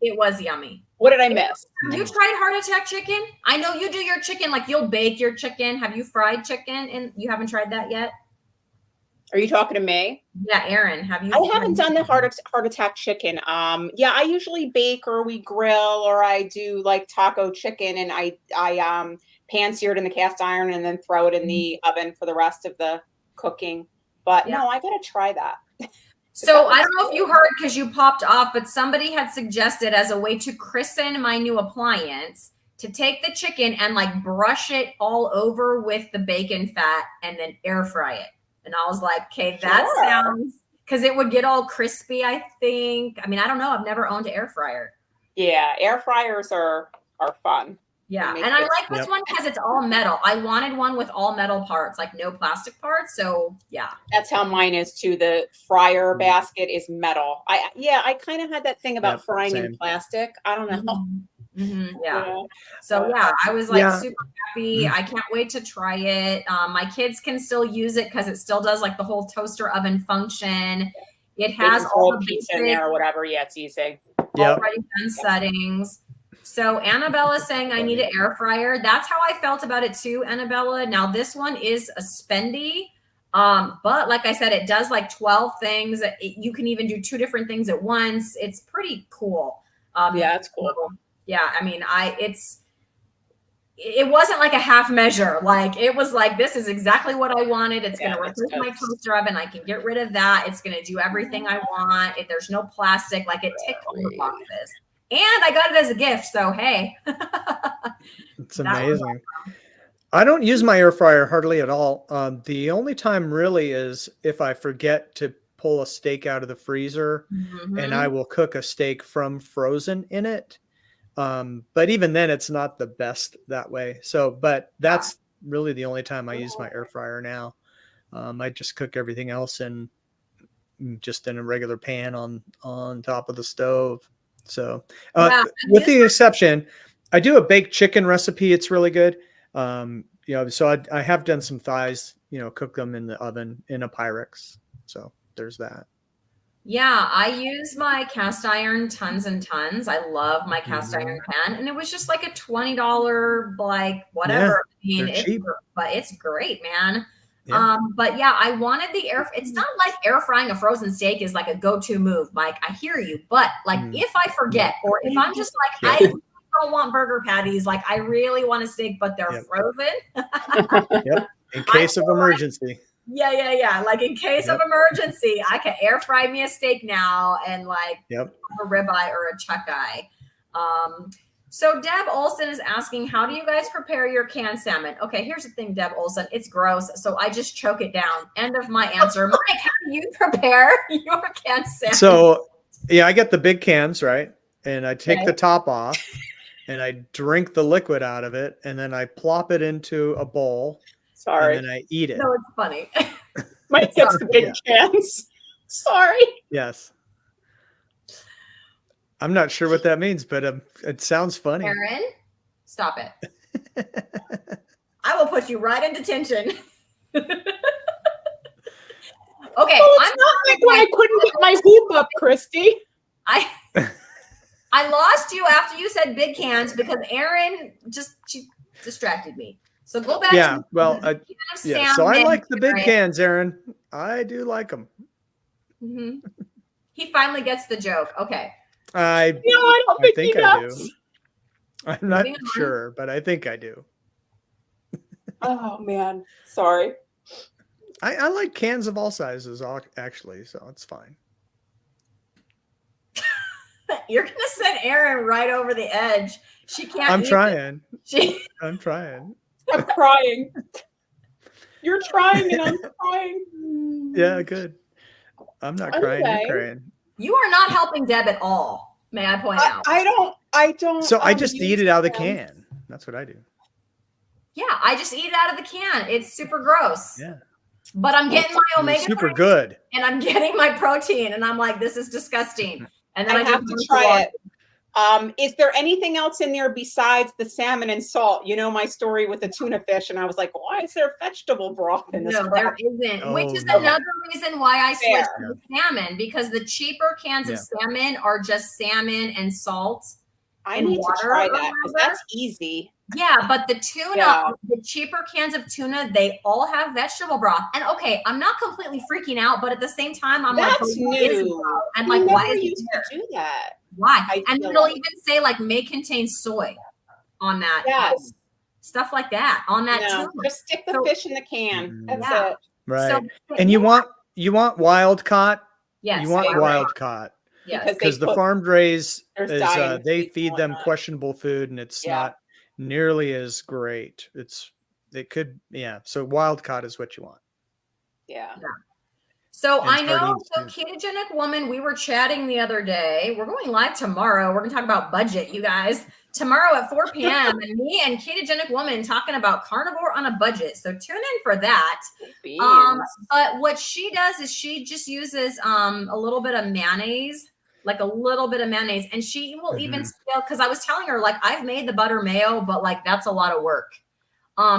It was yummy.
What did I miss?
Have you tried heart attack chicken? I know you do your chicken, like you'll bake your chicken. Have you fried chicken and you haven't tried that yet?
Are you talking to me?
Yeah, Aaron, have you?
I haven't done the heart attack chicken. Yeah, I usually bake or we grill or I do like taco chicken and I pan sear it in the cast iron and then throw it in the oven for the rest of the cooking. But no, I gotta try that.
So I don't know if you heard because you popped off, but somebody had suggested as a way to christen my new appliance to take the chicken and like brush it all over with the bacon fat and then air fry it. And I was like, okay, that sounds, because it would get all crispy, I think. I mean, I don't know. I've never owned an air fryer.
Yeah, air fryers are fun.
Yeah, and I like this one because it's all metal. I wanted one with all metal parts, like no plastic parts. So yeah,
that's how mine is too. The fryer basket is metal. I kind of had that thing about frying in plastic. I don't know.
Yeah. So yeah, I was like super happy. I can't wait to try it. My kids can still use it because it still does like the whole toaster oven function. It has all the
pizza in there or whatever. Yeah, it's easy.
Already done settings. So Annabella's saying I need an air fryer. That's how I felt about it too, Annabella. Now this one is a spendy, but like I said, it does like 12 things. You can even do 2 different things at once. It's pretty cool.
Yeah, it's cool.
Yeah, I mean, it wasn't like a half measure. Like it was like, this is exactly what I wanted. It's going to replace my toaster oven. I can get rid of that. It's going to do everything I want. There's no plastic. Like it ticked all the boxes. And I got it as a gift. So, hey.
It's amazing. I don't use my air fryer hardly at all. The only time really is if I forget to pull a steak out of the freezer and I will cook a steak from frozen in it. But even then it's not the best that way. So, but that's really the only time I use my air fryer now. I just cook everything else in just in a regular pan on top of the stove. So with the exception, I do a baked chicken recipe. It's really good. So I have done some thighs, cook them in the oven in a Pyrex. So there's that.
Yeah, I use my cast iron tons and tons. I love my cast iron pan. And it was just like a $20, like whatever.
Yeah,
I mean,
cheap.
But it's great, man.
Yeah.
But yeah, I wanted the it's not like air frying a frozen steak is like a go-to move. Like I hear you, but like if I forget, or if I'm just like, I don't want burger patties, like I really want a steak, but they're frozen.
In case of emergency.
Yeah. Like in case of emergency, I can air fry me a steak now and like a ribeye or a chuck eye. So Deb Olson is asking, how do you guys prepare your canned salmon? Okay, here's the thing, Deb Olson. It's gross, so I just choke it down. End of my answer. Mike, how do you prepare your canned salmon?
So, I get the big cans, right? And I take the top off and I drink the liquid out of it. And then I plop it into a bowl.
Sorry.
And then I eat it.
No, it's funny.
Mike gets the big cans. Sorry.
Yes. I'm not sure what that means, but it sounds funny.
Aaron, stop it. I will put you right in detention. Okay.
Well, it's not like when I couldn't get my hoop up, Christy.
I lost you after you said big cans because Aaron she distracted me. So go back.
Yeah. Well, so I like the big cans, Aaron. I do like them.
He finally gets the joke. Okay.
I don't think he does.
I do. I'm not sure, but I think I do.
Oh man, sorry.
I like cans of all sizes, actually, so it's fine.
You're gonna send Erin right over the edge. She can't.
I'm trying. I'm trying.
I'm crying. You're trying, and I'm crying.
Yeah, good. I'm not crying. You're crying.
You are not helping Deb at all. May I point out?
I don't.
So I just eat it out of the can. That's what I do.
Yeah, I just eat it out of the can. It's super gross.
Yeah.
But I'm getting my omega
super good.
and I'm getting my protein, and I'm like, this is disgusting. And then
I have to try it. Is there anything else in there besides the salmon and salt? You know my story with the tuna fish, and I was like, why is there vegetable broth in this?
No, there isn't. Which is
no.
another reason why I switched to salmon, because the cheaper cans of salmon are just salmon and salt.
I need to try that because that's easy.
Yeah, but the tuna, the cheaper cans of tuna, they all have vegetable broth. And okay, I'm not completely freaking out, but at the same time, I'm like,
new.
And like, why is
it to do that?
Why? And it'll even say like may contain soy on that.
Yes.
Stuff like that on that tuna.
Just stick the fish in the can. That's it.
Right. So, and you want wild caught?
Yes.
You want wild caught.
Yes.
Because the farmed raised is they feed them questionable food, and it's not nearly as great. It could so wild caught is what you want.
Yeah.
So I know, ketogenic woman, we were chatting the other day. We're going live tomorrow. We're going to talk about budget, you guys. Tomorrow at 4 p.m. and me and ketogenic woman talking about carnivore on a budget. So tune in for that. But what she does is she just uses a little bit of mayonnaise, and she will even scale, because I was telling her, like, I've made the butter mayo, but like that's a lot of work.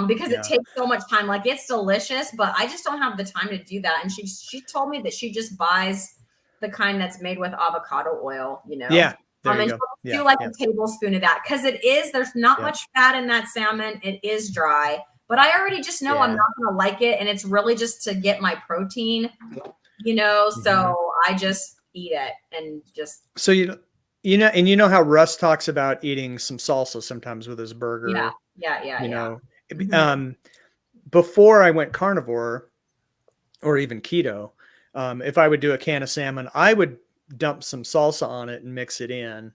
Because it takes so much time. Like, it's delicious, but I just don't have the time to do that. And she told me that she just buys the kind that's made with avocado oil, you know?
Yeah.
And do like a tablespoon of that, because there's not much fat in that salmon. It is dry, but I already just know I'm not going to like it. And it's really just to get my protein, you know? So I just eat it and just.
So, you know how Russ talks about eating some salsa sometimes with his burger.
Yeah.
You know, before I went carnivore or even keto, if I would do a can of salmon, I would dump some salsa on it and mix it in.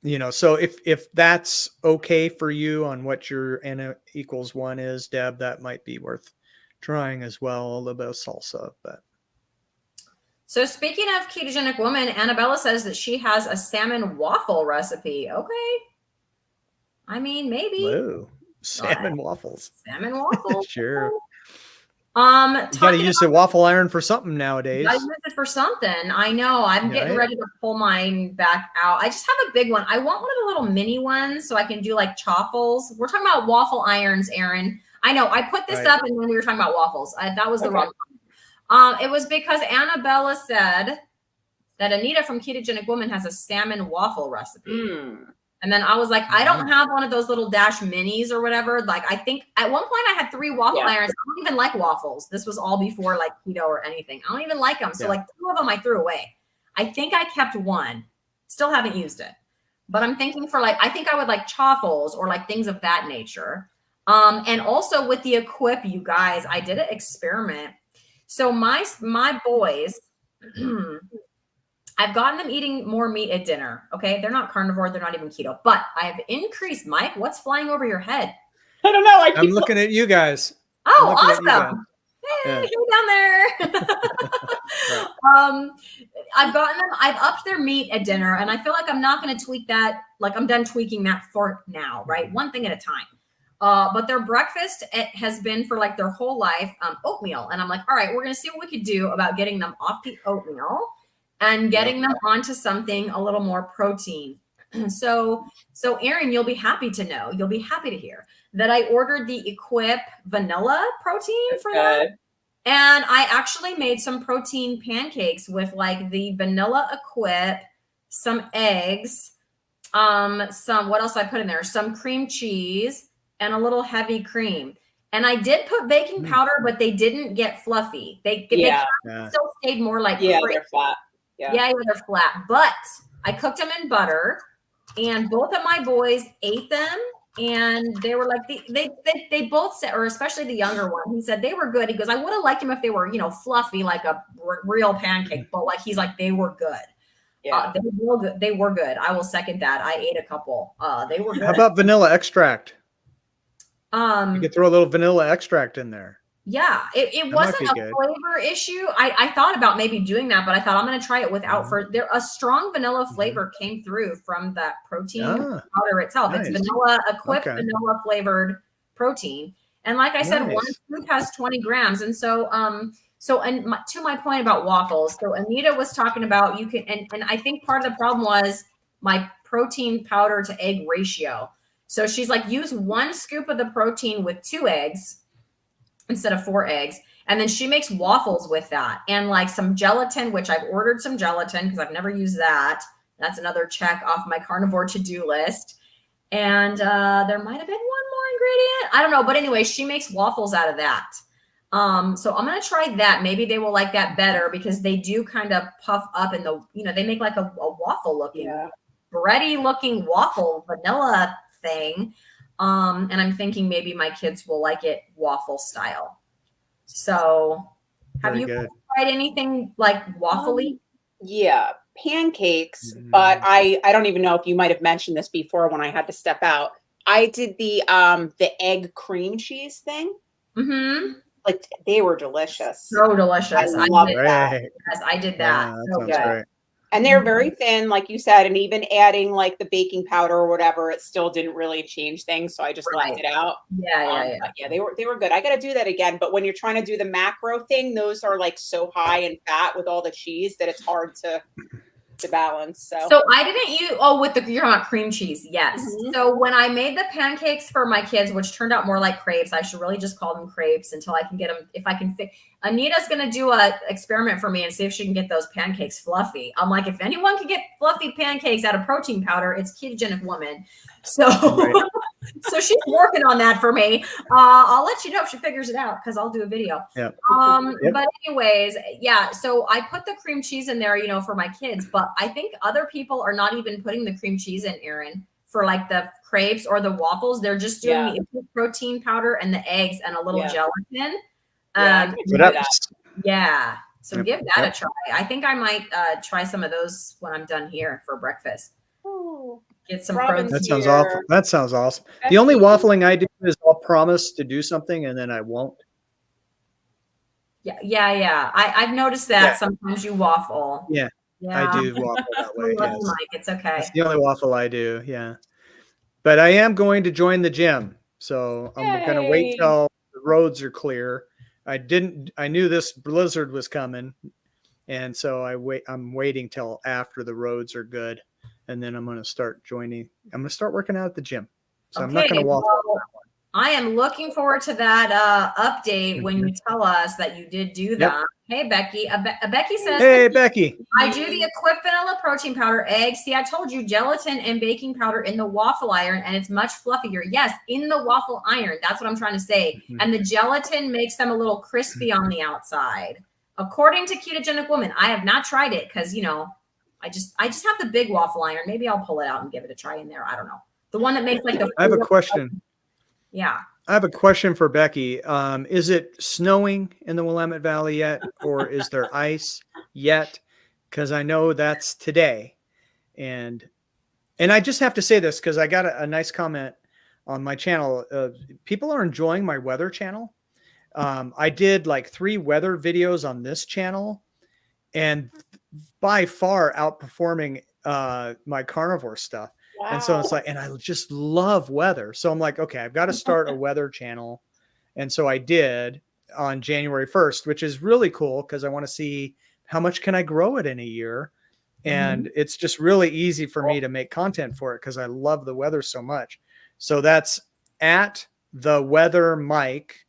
You know, so if that's okay for you on what your N=1 is, Deb, that might be worth trying as well. A little bit of salsa, but.
So speaking of ketogenic woman, Annabella says that she has a salmon waffle recipe. Okay. I mean, maybe.
Whoa. Salmon waffles.
Salmon waffles.
Sure. You got to use a waffle iron for something nowadays.
I use it for something. I know. I'm getting ready to pull mine back out. I just have a big one. I want one of the little mini ones so I can do like chaffles. We're talking about waffle irons, Aaron. I know. I put this up, and then we were talking about waffles. That was the wrong one. It was because Annabella said that Anita from Ketogenic Woman has a salmon waffle recipe. And then I was like, I don't have one of those little Dash minis or whatever. Like, I think at one point I had 3 waffle irons. I don't even like waffles. This was all before like keto or anything. I don't even like them. So like 2 of them I threw away. I think I kept 1. Still haven't used it. But I'm thinking for like, I think I would like chaffles or like things of that nature. And also with the Equip, you guys, I did an experiment. So my boys, I've gotten them eating more meat at dinner. Okay. They're not carnivore. They're not even keto, but I have increased. Mike, what's flying over your head?
I don't know.
I'm looking at you guys.
Oh, awesome. Hey, down there. I've gotten them, I've upped their meat at dinner, and I feel like I'm not going to tweak that. Like, I'm done tweaking that for now, right? One thing at a time. But their breakfast, it has been for like their whole life, oatmeal. And I'm like, all right, we're going to see what we could do about getting them off the oatmeal and getting them onto something a little more protein. So Aaron, you'll be happy to know, you'll be happy to hear that I ordered the Equip vanilla protein for them. And I actually made some protein pancakes with like the vanilla Equip, some eggs, what else I put in there? Some cream cheese and a little heavy cream. And I did put baking powder, but they didn't get fluffy. They still stayed more like
they're flat.
Yeah, they're flat. But I cooked them in butter, and both of my boys ate them, and they were like they both said, or especially the younger one, he said they were good. He goes, I would have liked them if they were, fluffy like a real pancake, but like he's like they were good. Yeah, they were good. I will second that. I ate a couple. They were good.
How about vanilla extract? You could throw a little vanilla extract in there.
Yeah, it
That might
wasn't
be
a
good.
flavor issue. I thought about maybe doing that, but I thought I'm going to try it without for there. A strong vanilla flavor came through from that protein
Ah,
powder itself. It's
nice.
vanilla, equipped
Okay.
vanilla flavored protein. And like I said, one
Nice.
scoop has 20 grams. And so, to my point about waffles, so Anita was talking about you can, and I think part of the problem was my protein powder to egg ratio. So she's like, use 1 scoop of the protein with 2 eggs instead of 4 eggs. And then she makes waffles with that and like some gelatin, which I've ordered some gelatin because I've never used that. That's another check off my carnivore to-do list. And there might have been one more ingredient. I don't know. But anyway, she makes waffles out of that. So I'm going to try that. Maybe they will like that better because they do kind of puff up in the, they make like a waffle looking, bready looking waffle vanilla thing. And I'm thinking maybe my kids will like it waffle style. So have
Very
you
good.
tried anything like waffly?
Yeah, pancakes, but I don't even know if you might have mentioned this before when I had to step out. I did the egg cream cheese thing.
Mm-hmm.
Like they were delicious.
So delicious.
I love that.
Yes, I did that.
Yeah, that
So
sounds
good.
great.
And they're very thin, like you said, and even adding like the baking powder or whatever, it still didn't really change things. So I just left it out.
Yeah.
But yeah, they were good. I got to do that again. But when you're trying to do the macro thing, those are like so high in fat with all the cheese that it's hard to balance.
So I didn't use with you're on cream cheese, yes. So when I made the pancakes for my kids, which turned out more like crepes, I should really just call them crepes until I can get them. If I can fit, Anita's gonna do a experiment for me and see if she can get those pancakes fluffy. I'm like, if anyone can get fluffy pancakes out of protein powder, it's ketogenic woman. So so she's working on that for me. I'll let you know if she figures it out because I'll do a video.
Yep.
But anyways, yeah. So I put the cream cheese in there, for my kids. But I think other people are not even putting the cream cheese in, Erin, for like the crepes or the waffles. They're just doing the protein powder and the eggs and a little gelatin. So give that a try. I think I might try some of those when I'm done here for breakfast. Get some protein.
That sounds awful. That sounds awesome. The only waffling I do is I'll promise to do something and then I won't.
Yeah. I've noticed that sometimes you waffle.
Yeah. I do waffle that way. Yes.
Mike. It's okay.
That's the only waffle I do. Yeah. But I am going to join the gym. So I'm going to wait till the roads are clear. I knew this blizzard was coming. And so I'm waiting till after the roads are good. And then I'm going to start joining. I'm going to start working out at the gym. So I'm not going to waffle.
I am looking forward to that update when you tell us that you did do that. Hey, Becky. Becky says,
hey, Becky.
I do the equipped vanilla protein powder, eggs. See, I told you gelatin and baking powder in the waffle iron, and it's much fluffier. Yes, in the waffle iron. That's what I'm trying to say. And the gelatin makes them a little crispy on the outside. According to Ketogenic Woman, I have not tried it because, I just have the big waffle iron. Maybe I'll pull it out and give it a try in there. I don't know. The one that makes like the.
I have a question.
Yeah.
I have a question for Becky. Is it snowing in the Willamette Valley yet, or is there ice yet? Because I know that's today, and I just have to say this because I got a nice comment on my channel. People are enjoying my weather channel. I did like 3 weather videos on this channel, and by far outperforming my carnivore stuff. Wow. And so it's like, and I just love weather. So I'm like, okay, I've got to start a weather channel. And so I did on January 1st, which is really cool because I want to see how much can I grow it in a year. And it's just really easy for me to make content for it because I love the weather so much. So that's at the weather Mike,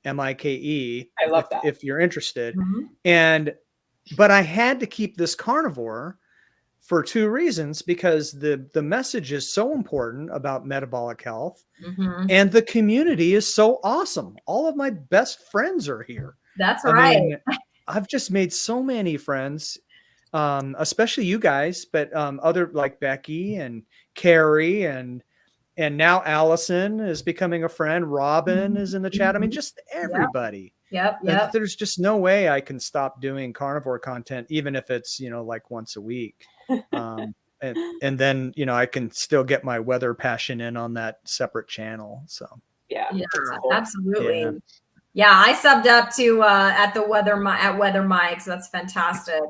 Mike.
I love that.
If you're interested. But I had to keep this carnivore for 2 reasons, because the message is so important about metabolic health and the community is so awesome. All of my best friends are here.
That's right.
I mean, I've just made so many friends, especially you guys, but other like Becky and Carrie and now Allison is becoming a friend. Robin is in the chat. I mean, just everybody.
Yep.
There's just no way I can stop doing carnivore content, even if it's, like once a week. And then, I can still get my weather passion in on that separate channel. So
yeah, absolutely. Yeah, I subbed up to at Weather Mike, so that's fantastic.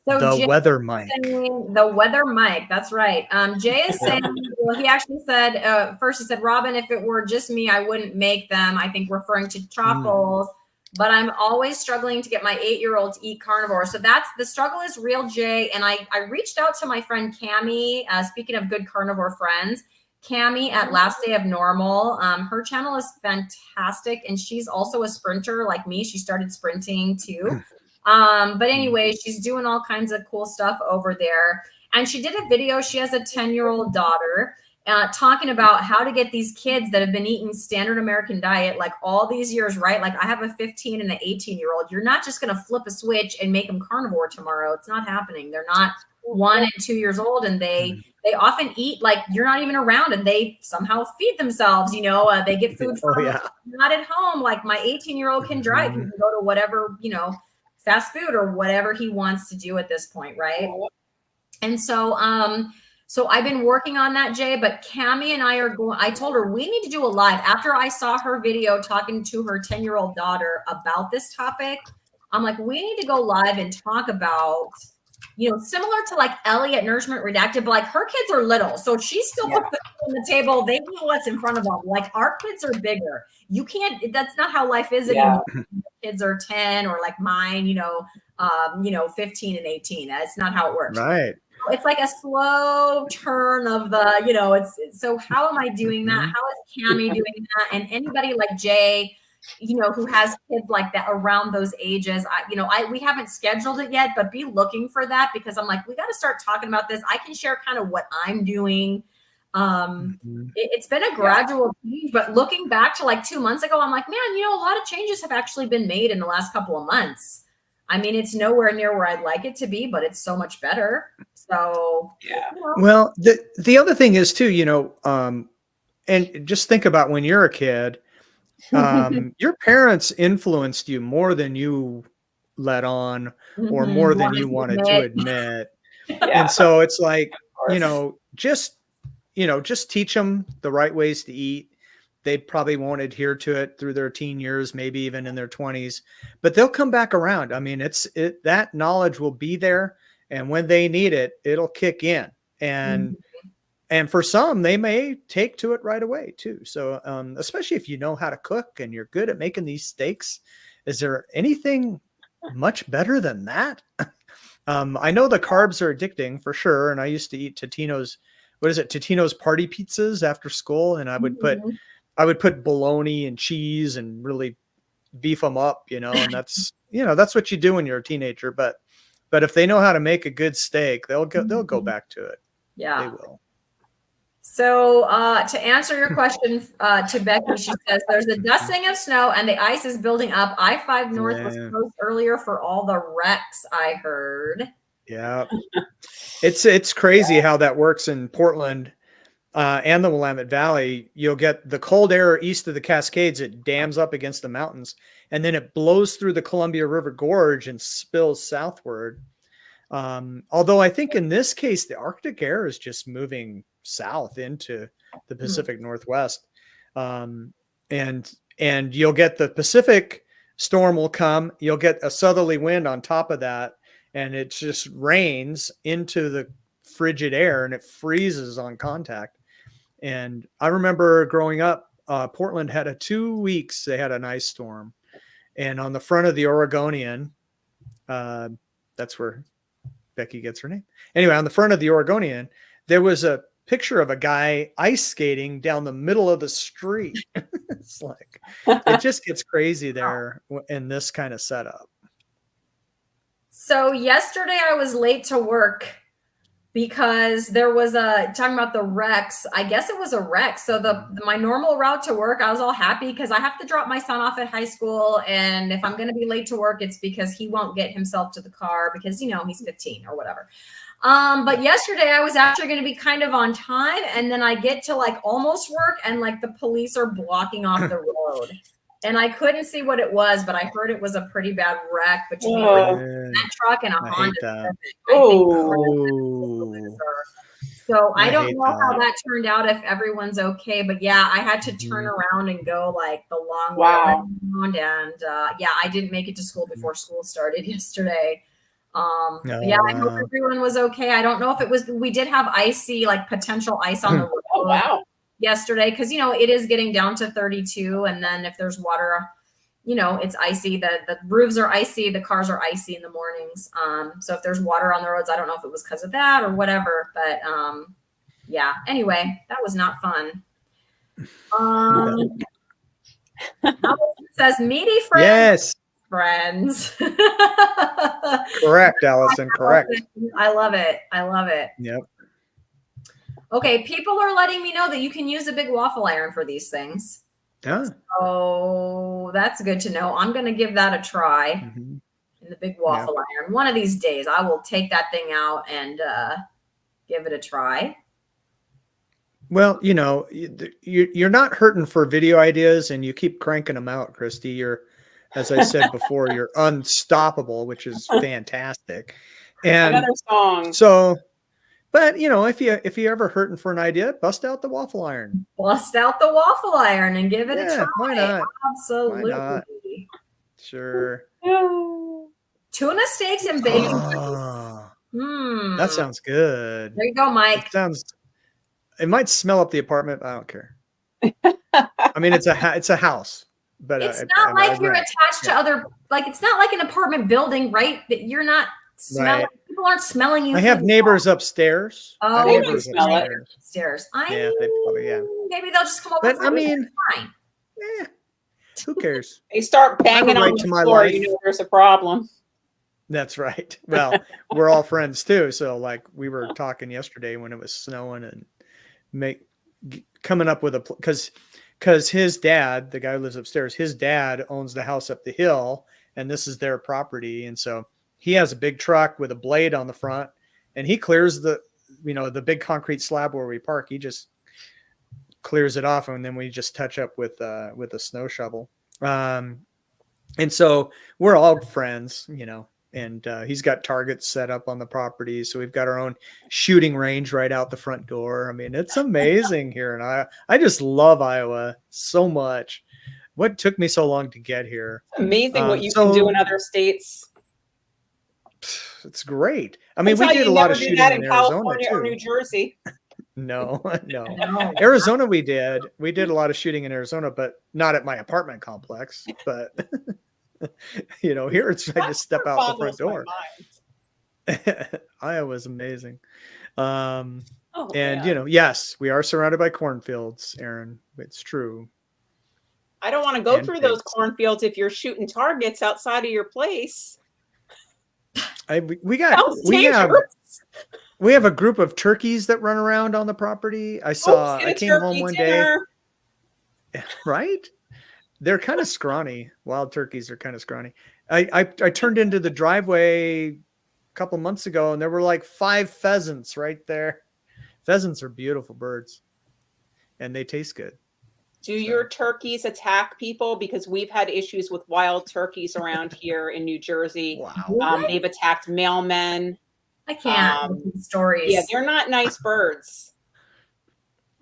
So
The
Jay
weather mic.
saying, the weather Mike, that's right. Jay is saying, well, he actually said, first he said, Robin, if it were just me, I wouldn't make them. I think referring to truffles, but I'm always struggling to get my 8-year-old to eat carnivore. So that's the struggle is real, Jay. And I reached out to my friend Cammie, speaking of good carnivore friends, Cammie at Last Day of Normal. Her channel is fantastic. And she's also a sprinter like me. She started sprinting too. But anyway, she's doing all kinds of cool stuff over there. And she did a video. She has a 10-year-old daughter talking about how to get these kids that have been eating standard American diet like all these years, right? Like I have a 15 and an 18-year-old. You're not just going to flip a switch and make them carnivore tomorrow. It's not happening. They're not 1 and 2 years old, and they often eat like you're not even around, and they somehow feed themselves. They get food from not at home. Like my 18-year-old can drive. He can go to whatever, fast food or whatever he wants to do at this point, right? And so so I've been working on that, Jay, but Cammie and I told her we need to do a live after I saw her video talking to her 10-year-old daughter about this topic. I'm like, we need to go live and talk about, similar to like Ellie at Nourishment Redacted, but like her kids are little. So she still puts them on the table. They know what's in front of them. Like our kids are bigger. You can't, that's not how life is anymore. Kids are 10 or like mine, 15 and 18. That's not how it works.
Right.
It's like a slow turn of the, it's so how am I doing that? How is Cammie doing that? And anybody like Jay, who has kids like that around those ages, we haven't scheduled it yet, but be looking for that because I'm like, we got to start talking about this. I can share kind of what I'm doing. It's been a gradual change, but looking back to like 2 months ago, I'm like, man, a lot of changes have actually been made in the last couple of months. I mean, it's nowhere near where I'd like it to be, but it's so much better. So,
Well, the other thing is too, and just think about when you're a kid, your parents influenced you more than you let on or more than you wanted to admit. And so it's like, just teach them the right ways to eat. They probably won't adhere to it through their teen years, maybe even in their 20s, but they'll come back around. I mean, that knowledge will be there. And when they need it, it'll kick in. And for some, they may take to it right away too. So, especially if you know how to cook and you're good at making these steaks, is there anything much better than that? I know the carbs are addicting for sure. And I used to eat Totino's, Totino's party pizzas after school. And I would put bologna and cheese and really beef them up, and that's what you do when you're a teenager. But if they know how to make a good steak, they'll go back to it.
Yeah,
they will.
So to answer your question to Becky, she says there's a dusting of snow and the ice is building up. I-5 North was closed earlier for all the wrecks, I heard.
Yeah, it's crazy how that works in Portland and the Willamette Valley. You'll get the cold air east of the Cascades. It dams up against the mountains, and then it blows through the Columbia River Gorge and spills southward. Although I think in this case, the Arctic air is just moving south into the Pacific Northwest. And you'll get the Pacific storm will come. You'll get a southerly wind on top of that. And it just rains into the frigid air and it freezes on contact. And I remember growing up, Portland had 2 weeks. They had an ice storm, and on the front of the Oregonian, that's where Becky gets her name. Anyway, on the front of the Oregonian, there was a picture of a guy ice skating down the middle of the street. It's like, it just gets crazy there in this kind of setup.
So yesterday I was late to work because there was talking about the wrecks. I guess it was a wreck. So my normal route to work, I was all happy because I have to drop my son off at high school. And if I'm going to be late to work, it's because he won't get himself to the car because, he's 15 or whatever. But yesterday I was actually going to be kind of on time. And then I get to like almost work and like the police are blocking off the road. And I couldn't see what it was, but I heard it was a pretty bad wreck between that truck and a Honda. So I
I
don't
hate
know how
that.
that turned out, if everyone's okay, but yeah, I had to turn around and go like the long way
Wow.
around. And yeah, I didn't make it to school before school started yesterday.
Oh,
Yeah, I hope
wow.
everyone was okay. I don't know if it was, we did have icy, like potential ice on the road
Oh, wow.
yesterday, because it is getting down to 32, and then if there's water, it's icy. The roofs are icy, the cars are icy in the mornings. So if there's water on the roads, I don't know if it was because of that or whatever, but yeah. Anyway, that was not fun. Allison says meaty friends.
Yes,
Friends.
correct, Allison. Correct.
I love it. I love it.
Yep.
Okay, people are letting me know that you can use a big waffle iron for these things.
Yeah.
Oh, that's good to know. I'm going to give that a try in the big waffle iron. One of these days, I will take that thing out and give it a try.
Well, you're not hurting for video ideas, and you keep cranking them out, Christy. You're, as I said before, you're unstoppable, which is fantastic. And
Another song.
so, but if you ever hurting for an idea, bust out the waffle iron.
Bust out the waffle iron and give it a try.
Why not?
Absolutely.
Why not? Sure.
Tuna steaks and bacon.
Oh, that sounds good.
There you go, Mike.
It might smell up the apartment, but I don't care. I mean, it's a house, but
it's not like you're attached to other, like it's not like an apartment building, right? That you're not smelling. Right. People aren't smelling you.
I have neighbors upstairs.
Oh,
they don't smell it
upstairs.
Yeah, they probably,
maybe they'll just come over.
But I mean, who cares?
They start banging on the floor. There's a problem.
That's right. Well, we're all friends too. So like we were talking yesterday when it was snowing and coming up with because his dad, the guy who lives upstairs, his dad owns the house up the hill and this is their property. And so he has a big truck with a blade on the front and he clears the big concrete slab where we park. He just clears it off and then we just touch up with a snow shovel. And so we're all friends, and he's got targets set up on the property. So we've got our own shooting range right out the front door. I mean, it's amazing here. And I just love Iowa so much. What took me so long to get here?
It's amazing what you can do in other states.
It's great. I mean, we did a lot of shooting in Arizona
California
too.
Or New Jersey.
No. Arizona, we did a lot of shooting in Arizona, but not at my apartment complex, but here it's trying to step out the front door. Iowa's amazing. Yes, we are surrounded by cornfields, Aaron. It's true.
I don't want to go through those cornfields if you're shooting targets outside of your place.
We have a group of turkeys that run around on the property. I came home one day. Right? They're kind of scrawny. Wild turkeys are kind of scrawny. I turned into the driveway a couple months ago and there were like 5 pheasants right there. Pheasants are beautiful birds and they taste good.
Do your turkeys attack people? Because we've had issues with wild turkeys around here in New Jersey.
Wow.
They've attacked mailmen.
I can't. Stories.
Yeah, they're not nice birds.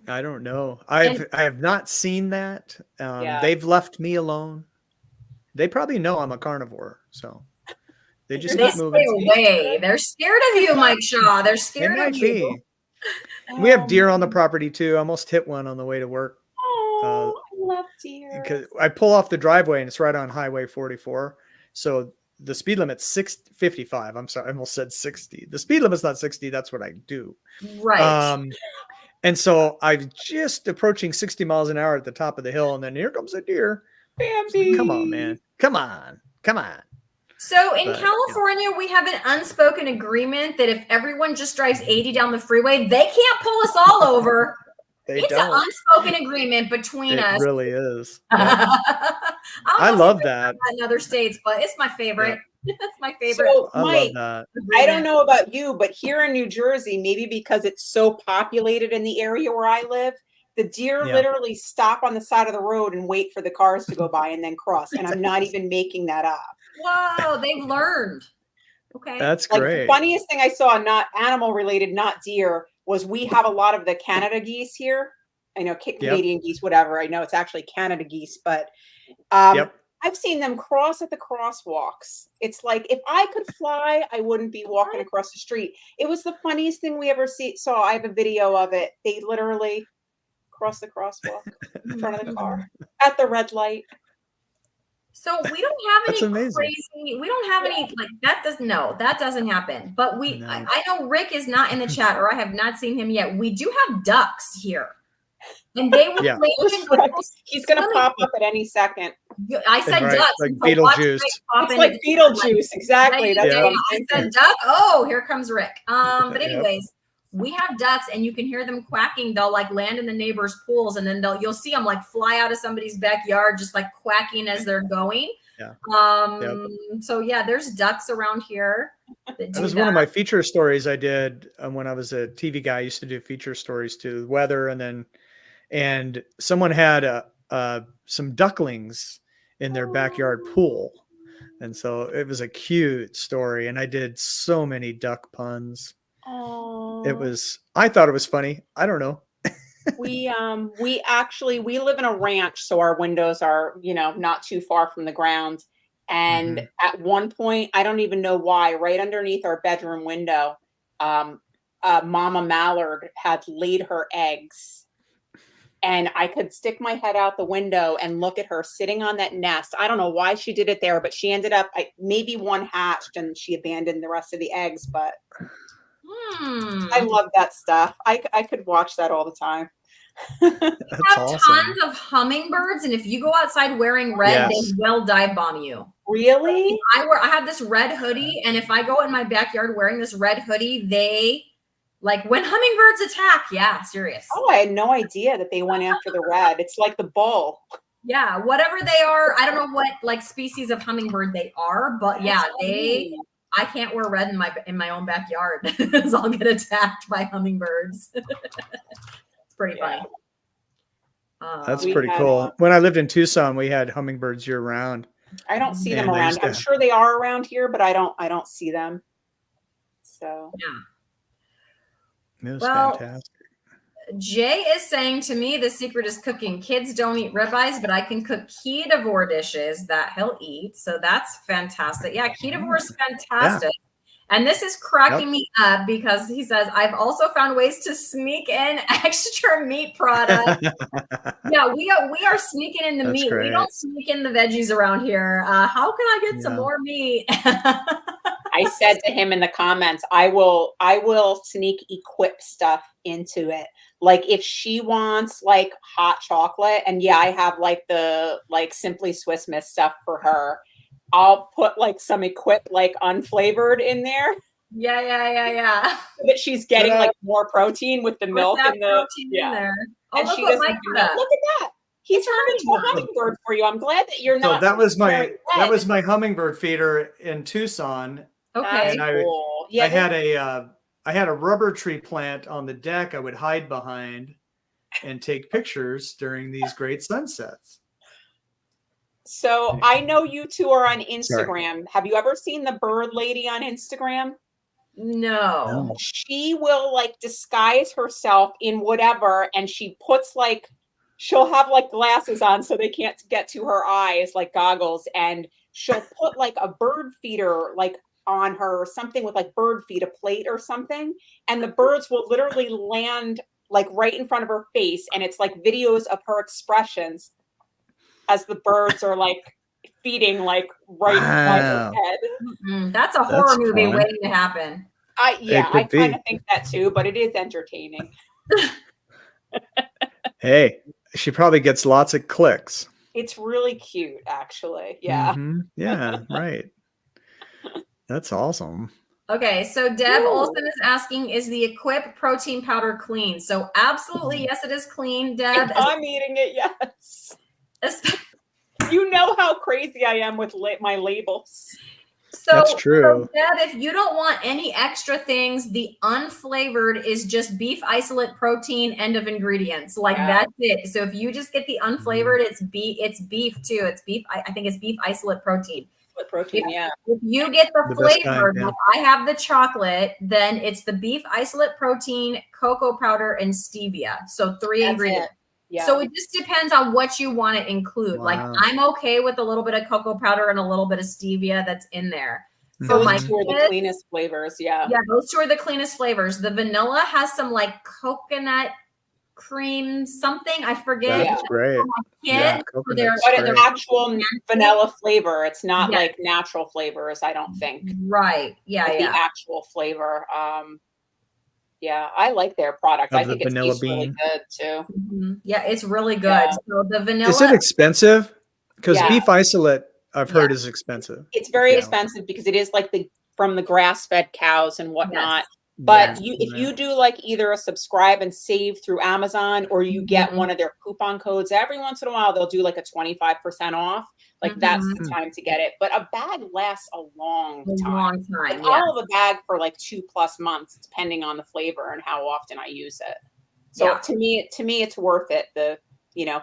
I don't know. I have not seen that. They've left me alone. They probably know I'm a carnivore, so they just keep moving.
Stay away. They're scared of you, Mike Shaw. They're scared of you.
We have deer on the property too. I almost hit one on the way to work.
Oh, I love deer.
Because I pull off the driveway and it's right on Highway 44. So the speed limit's 55. I'm sorry, I almost said 60. The speed limit's not 60. That's what I do.
Right.
And so I'm just approaching 60 miles an hour at the top of the hill, and then here comes a deer.
Bambi.
Come on, man. Come on.
So in California, we have an unspoken agreement that if everyone just drives 80 down the freeway, they can't pull us all over. It's an unspoken agreement between us.
It really is. Yeah. I love that.
In other states, but it's my favorite. Yeah. It's my favorite.
So,
Mike,
I don't know about you, but here in New Jersey, maybe because it's so populated in the area where I live, the deer literally stop on the side of the road and wait for the cars to go by and then cross. And I'm not even making that up.
Whoa, they've learned. Okay.
That's great.
The funniest thing I saw, not animal related, not deer, was we have a lot of the Canada geese here. I know Canadian geese, whatever. I know it's actually Canada geese, but I've seen them cross at the crosswalks. It's like, if I could fly, I wouldn't be walking across the street. It was the funniest thing we ever saw. I have a video of it. They literally crossed the crosswalk in front of the car at the red light.
So we don't have any crazy, we don't have any, like, that doesn't happen. But I know Rick is not in the chat, or I have not seen him yet. We do have ducks here. And they will
he's going to pop up at any second.
I said ducks.
Like Beetlejuice.
It's like Beetlejuice. Exactly. That's what
I said duck. Oh, here comes Rick. But anyways, we have ducks, and you can hear them quacking. They'll like land in the neighbors' pools, and then you'll see them like fly out of somebody's backyard, just like quacking as they're going. So yeah, there's ducks around here.
That was one of my feature stories I did when I was a TV guy. I used to do feature stories too, weather, and someone had some ducklings in their backyard pool. And so it was a cute story. And I did so many duck puns. I thought it was funny. I don't know.
We live in a ranch. So our windows are, not too far from the ground. And at one point, I don't even know why, right underneath our bedroom window, Mama Mallard had laid her eggs. And I could stick my head out the window and look at her sitting on that nest. I don't know why she did it there, but she ended up, maybe one hatched and she abandoned the rest of the eggs. But I love that stuff. I could watch that all the time.
We have tons of hummingbirds, and if you go outside wearing red, they will dive bomb you.
Really?
I have this red hoodie, and if I go in my backyard wearing this red hoodie, they... Like when hummingbirds attack, serious.
Oh, I had no idea that they went after the red. It's like the bull.
Yeah, whatever they are. I don't know what like species of hummingbird they are, but I can't wear red in my own backyard because I'll get attacked by hummingbirds. It's pretty funny.
That's pretty cool. When I lived in Tucson, we had hummingbirds year round.
I don't see them around. I'm sure they are around here, but I don't see them. So
It was fantastic.
Jay is saying to me, the secret is cooking. Kids don't eat ribeyes, but I can cook ketovore dishes that he'll eat. So that's fantastic. Yeah, ketovore is fantastic. And this is cracking me up because he says, I've also found ways to sneak in extra meat products. We are sneaking in the meat. Great. We don't sneak in the veggies around here. How can I get some more meat?
I said to him in the comments, I will sneak equip stuff into it. Like if she wants like hot chocolate, and I have like the Simply Swiss Miss stuff for her. I'll put like some equip like unflavored in there.
Yeah.
So that she's getting like more protein with the milk and the
in there. Oh,
and she doesn't look at that. He turned into a hummingbird for you. I'm glad that you're not.
So that was my hummingbird feeder in Tucson.
Okay.
And
cool.
I had a rubber tree plant on the deck I would hide behind and take pictures during these great sunsets.
So I know you two are on Instagram. Sorry. Have you ever seen the bird lady on Instagram?
No.
She will like disguise herself in whatever, and she'll have like glasses on so they can't get to her eyes, like goggles, and she'll put like a bird feeder like on her or something with like bird feed, a plate or something, and the birds will literally land like right in front of her face, and it's like videos of her expressions as the birds are like feeding like right by her head.
That's a horror movie waiting to happen.
I kind of think that too, but it is entertaining.
Hey, she probably gets lots of clicks.
It's really cute, actually. Yeah.
Mm-hmm. Yeah, right. That's awesome.
Okay, so Deb Olson is asking, is the Equip protein powder clean? So absolutely, yes, it is clean, Deb.
I'm eating it, yes. You know how crazy I am with my labels.
So,
that's true.
So Deb, if you don't want any extra things, the unflavored is just beef isolate protein, end of ingredients. That's it. So if you just get the unflavored, it's beef too. It's beef. I think it's beef isolate protein.
Isolate protein, yeah.
If you get the
best
flavor,
kind, yeah.
like I have the chocolate, then it's the beef isolate protein, cocoa powder, and stevia. So 3
That's
ingredients.
it. Yeah.
So it just depends on what you want to include. Like
Wow.
I'm okay with a little bit of cocoa powder and a little bit of stevia that's in there. For
Those
my
two are the
kids,
cleanest flavors, yeah.
yeah, those two are the cleanest flavors. The vanilla has some like coconut cream something. I forget.
That's great.
Yeah,
coconut's
But
great.
it's actual vanilla flavor. It's not
Yes.
like natural flavors, I don't think.
Right. Yeah,
Like
yeah.
the actual flavor. Yeah, I like their product.
Of
I
the
think it
vanilla
tastes really
bean.
good too.
Mhm. Yeah, it's really good.
Yeah.
So the vanilla
Is it expensive? Because
Yeah.
beef isolate, I've heard,
Yeah.
is expensive.
It's very
Yeah.
expensive because it is like from the grass-fed cows and whatnot.
Yes.
But
Yeah.
if you do like either a subscribe and save through Amazon or you get
Mhm.
one of their coupon codes, every once in a while they'll do like a 25% off. Like that's the
Mhm.
time to get it. But a bag lasts a long
A
time.
long time.
Like
Yeah.
I'll have a bag for like 2+ months, depending on the flavor and how often I use it. So
Yeah.
to me, it's worth it. The,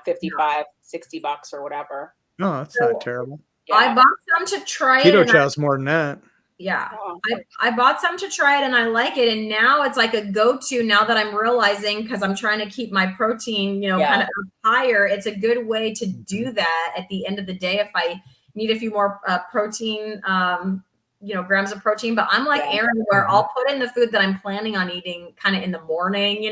$55, $60 or whatever.
No, that's
So-
not terrible.
Yeah.
I bought some to try it.
Keto
and
chow's more than that.
Yeah.
Oh.
I bought some to try it and I like it. And now it's like a go-to now that I'm realizing, because I'm trying to keep my protein,
Yeah.
kind of up higher. It's a good way to do that at the end of the day if I need a few more protein, grams of protein. But I'm like
Yeah.
Aaron, where I'll put in the food that I'm planning on eating kind of in the morning,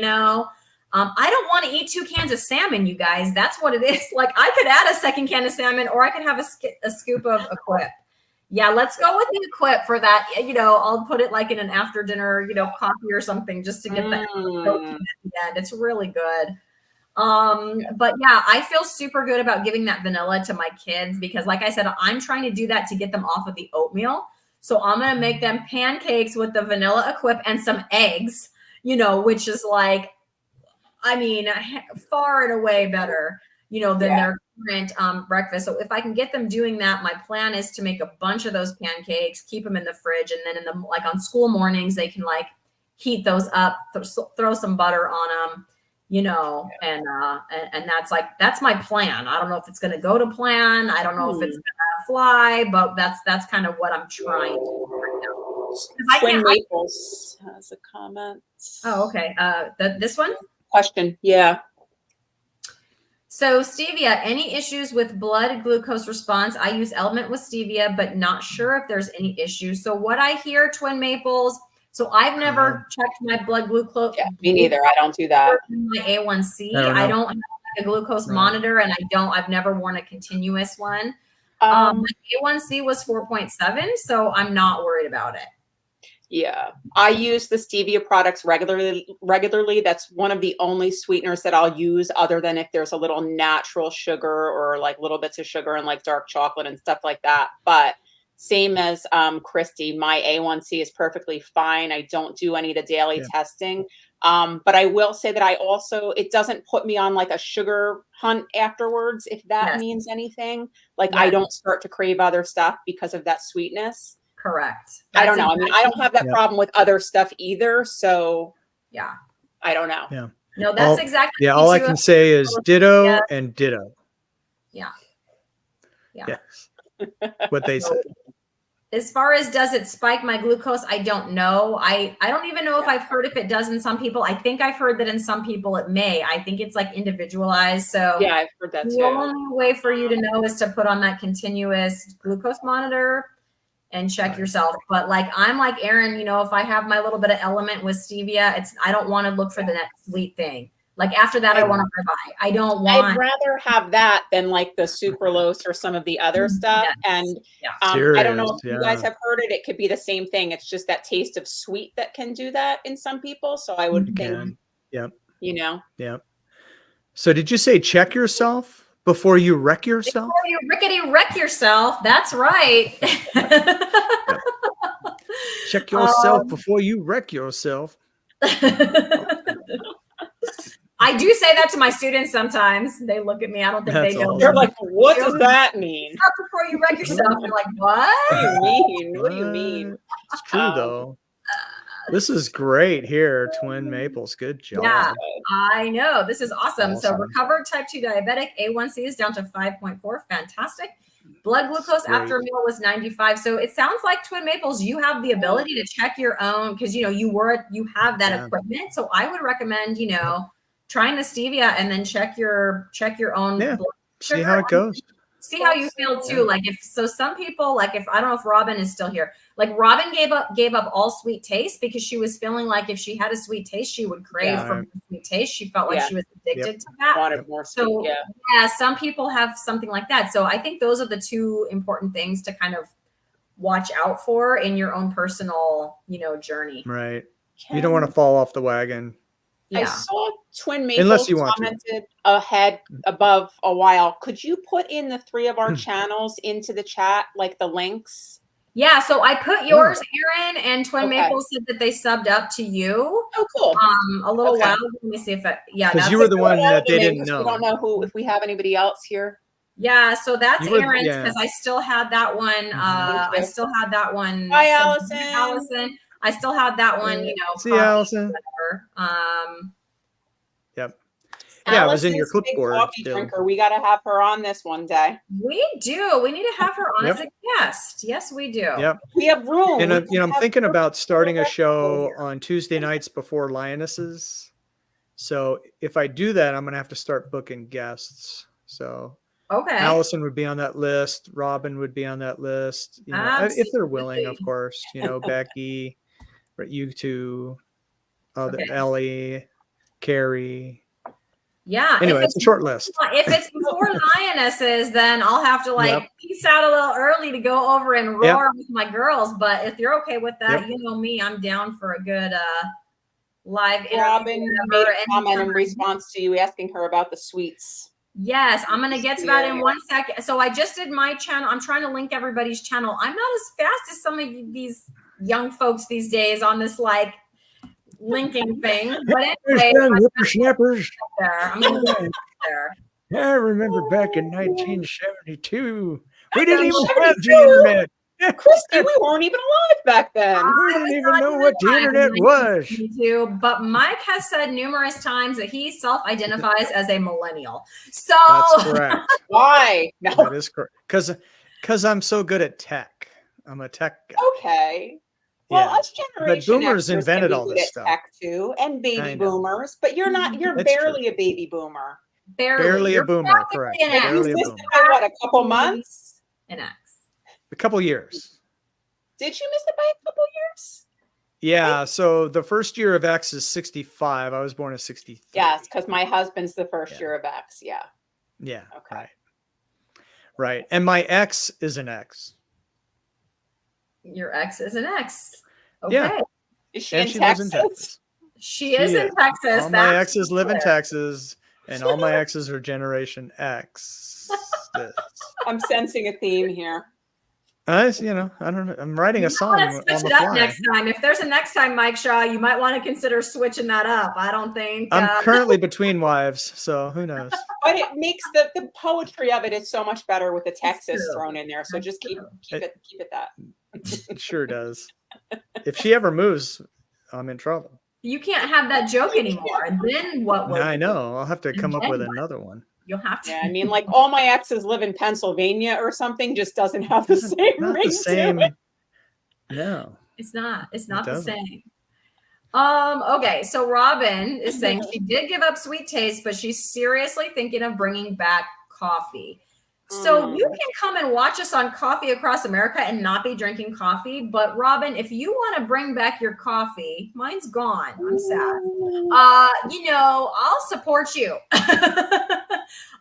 I don't want to eat 2 cans of salmon, you guys. That's what it is. Like I could add a second can of salmon or I could have a scoop of Equip. Yeah, let's go with the Equip for that. I'll put it like in an after dinner, coffee or something just to get that protein at the end. It's really good. But yeah, I feel super good about giving that vanilla to my kids because like I said, I'm trying to do that to get them off of the oatmeal. So I'm going to make them pancakes with the vanilla Equip and some eggs, which is like, far and away better, than their current breakfast. So if I can get them doing that, my plan is to make a bunch of those pancakes, keep them in the fridge, and then on school mornings they can like heat those up, throw some butter on them, and that's my plan. I don't know if it's going to go to plan. I don't know if it's going to fly, but that's kind of what I'm trying to do right now.
Twin Maples has a comment.
Oh, okay. This one?
Question. Yeah.
So stevia, any issues with blood glucose response? I use Element with stevia, but not sure if there's any issues. So what I hear, Twin Maples, so I've never checked my blood glucose.
Yeah, me neither. I don't do that.
My A1C.
I
I don't have a glucose monitor, and I've never worn a continuous one. My A1C was 4.7, so I'm not worried about it.
Yeah, I use the stevia products regularly. That's one of the only sweeteners that I'll use other than if there's a little natural sugar or like little bits of sugar and like dark chocolate and stuff like that. But same as Christy, my A1C is perfectly fine. I don't do any of the daily testing. But I will say that it doesn't put me on like a sugar hunt afterwards, if that means anything. Like I don't start to crave other stuff because of that sweetness.
Correct.
I don't know. I mean, I don't have that problem with other stuff either. So
yeah,
I don't know.
Yeah.
No, that's exactly.
Yeah. All I can say is ditto and ditto.
Yeah. Yeah.
Yes. What they said.
As far as does it spike my glucose, I don't know. I don't even know if I've heard if it does in some people. I think I've heard that in some people it may. I think it's like individualized. So
yeah, I've heard that too.
The only way for you to know is to put on that continuous glucose monitor and check yourself. But like I'm like Aaron, if I have my little bit of Element with stevia, I don't want to look for the next sweet thing. Like after that, I want to buy. I don't want.
I'd rather have that than like the sucralose or some of the other stuff. And I don't know if you guys have heard it. It could be the same thing. It's just that taste of sweet that can do that in some people. So I would think,
Yep. So did you say check yourself before you wreck yourself?
Before you rickety wreck yourself. That's right.
Check yourself before you wreck yourself.
I do say that to my students sometimes. They look at me. I don't think they know.
Awesome.
They're like, what does that mean?
Not before you wreck yourself. They're like, what?
What do you mean? What do you mean?
It's true though. This is great here, Twin Maples. Good job.
Yeah, I know. This is awesome. So recovered type 2 diabetic, A1C is down to 5.4. Fantastic. Blood glucose
Great.
after a meal was 95. So it sounds like Twin Maples, you have the ability to check your own because you have that equipment. So I would recommend, trying the stevia and then check your own blood sugar.
See how it goes.
See how you feel too. Like some people, like if I don't know if Robin is still here, like Robin gave up all sweet taste because she was feeling like if she had a sweet taste, she would crave for sweet taste. She felt like she was addicted to that.
Wanted more sweet,
so some people have something like that. So I think those are the two important things to kind of watch out for in your own personal, journey.
Right. You don't want to fall off the wagon.
Yeah.
I saw Twin Maples
Unless you want
commented above a while. Could you put in the 3 of our channels into the chat, like the links?
Yeah, so I put yours, Erin, and Maples said that they subbed up to you.
Oh, cool.
A little while. Let me see if
because you were the one that they didn't know.
We don't know if we have anybody else here.
Yeah, so that's Erin's because I still had that one. I still had that one.
Hi, Allison.
Allison. I still had that one,
See you, Allison.
Whatever.
Yep. Yeah, it was in your
Allison's big
clipboard.
Coffee drinker. We got to have her on this one day.
We do. We need to have her on as a guest. Yes, we do.
Yep.
We have room.
And I'm thinking about starting a show on Tuesday nights before Lionesses. So if I do that, I'm going to have to start booking guests. So Allison would be on that list. Robin would be on that list. If they're willing, of course. Becky, you two, Ellie, Carrie.
Yeah.
Anyway, it's a short list.
If it's before Lionesses, then I'll have to peace out a little early to go over and roar with my girls. But if you're okay with that, you know me, I'm down for a good live interview.
Robin made a comment in response to you asking her about the sweets.
Yes, I'm going to get to that in 1 second. So I just did my channel. I'm trying to link everybody's channel. I'm not as fast as some of these young folks these days on this linking thing. But anyway,
whippersnappers.
I'm going to get there.
I remember back in 1972. We didn't even have the internet.
Christy, we weren't even alive back then.
We didn't even know what the internet was.
But Mike has said numerous times that he self-identifies as a millennial. So
that's correct.
Why? No.
That is correct. Because I'm so good at tech. I'm a tech guy.
Okay. Well, us generation
but boomers
Xers
invented
can be
all
good
this
at
stuff.
tech too, and baby boomers. But you're not. You're
That's
barely a baby boomer.
Barely
a boomer. Correct. Barely
You
a
missed
boomer.
it by what, a couple months?
An X.
A couple years.
Did you miss it by a couple years?
Yeah. So the first year of X is 65. I was born in 63.
Yes, because my husband's the first year of X. Yeah.
Yeah.
Okay.
Right. And my ex is an X.
Your ex is an X. Okay.
Yeah.
Is she
And
in
she
Texas?
lives in Texas.
She is in Texas.
All my exes live in Texas, and all my exes are Generation X.
I'm sensing a theme here.
I don't know. I'm writing a song on
Switch
the
it up
fly.
next time. If there's a next time, Mike Shaw, you might want to consider switching that up. I don't think
I'm currently between wives, so who knows?
But it makes the poetry of it is so much better with the Texas thrown in there. So just keep it that.
It sure does. If she ever moves, I'm in trouble.
You can't have that joke anymore. And then what will
I know. I'll have to come up with another one.
You'll have to.
Yeah, I mean, like all my exes live in Pennsylvania or something, just doesn't have the same
Not
ring
the same.
to it.
No.
It's not the same. Okay, so Robin is saying she did give up sweet taste, but she's seriously thinking of bringing back coffee. So you can come and watch us on Coffee Across America and not be drinking coffee. But Robin, if you want to bring back your coffee, mine's gone. I'm sad. I'll support you.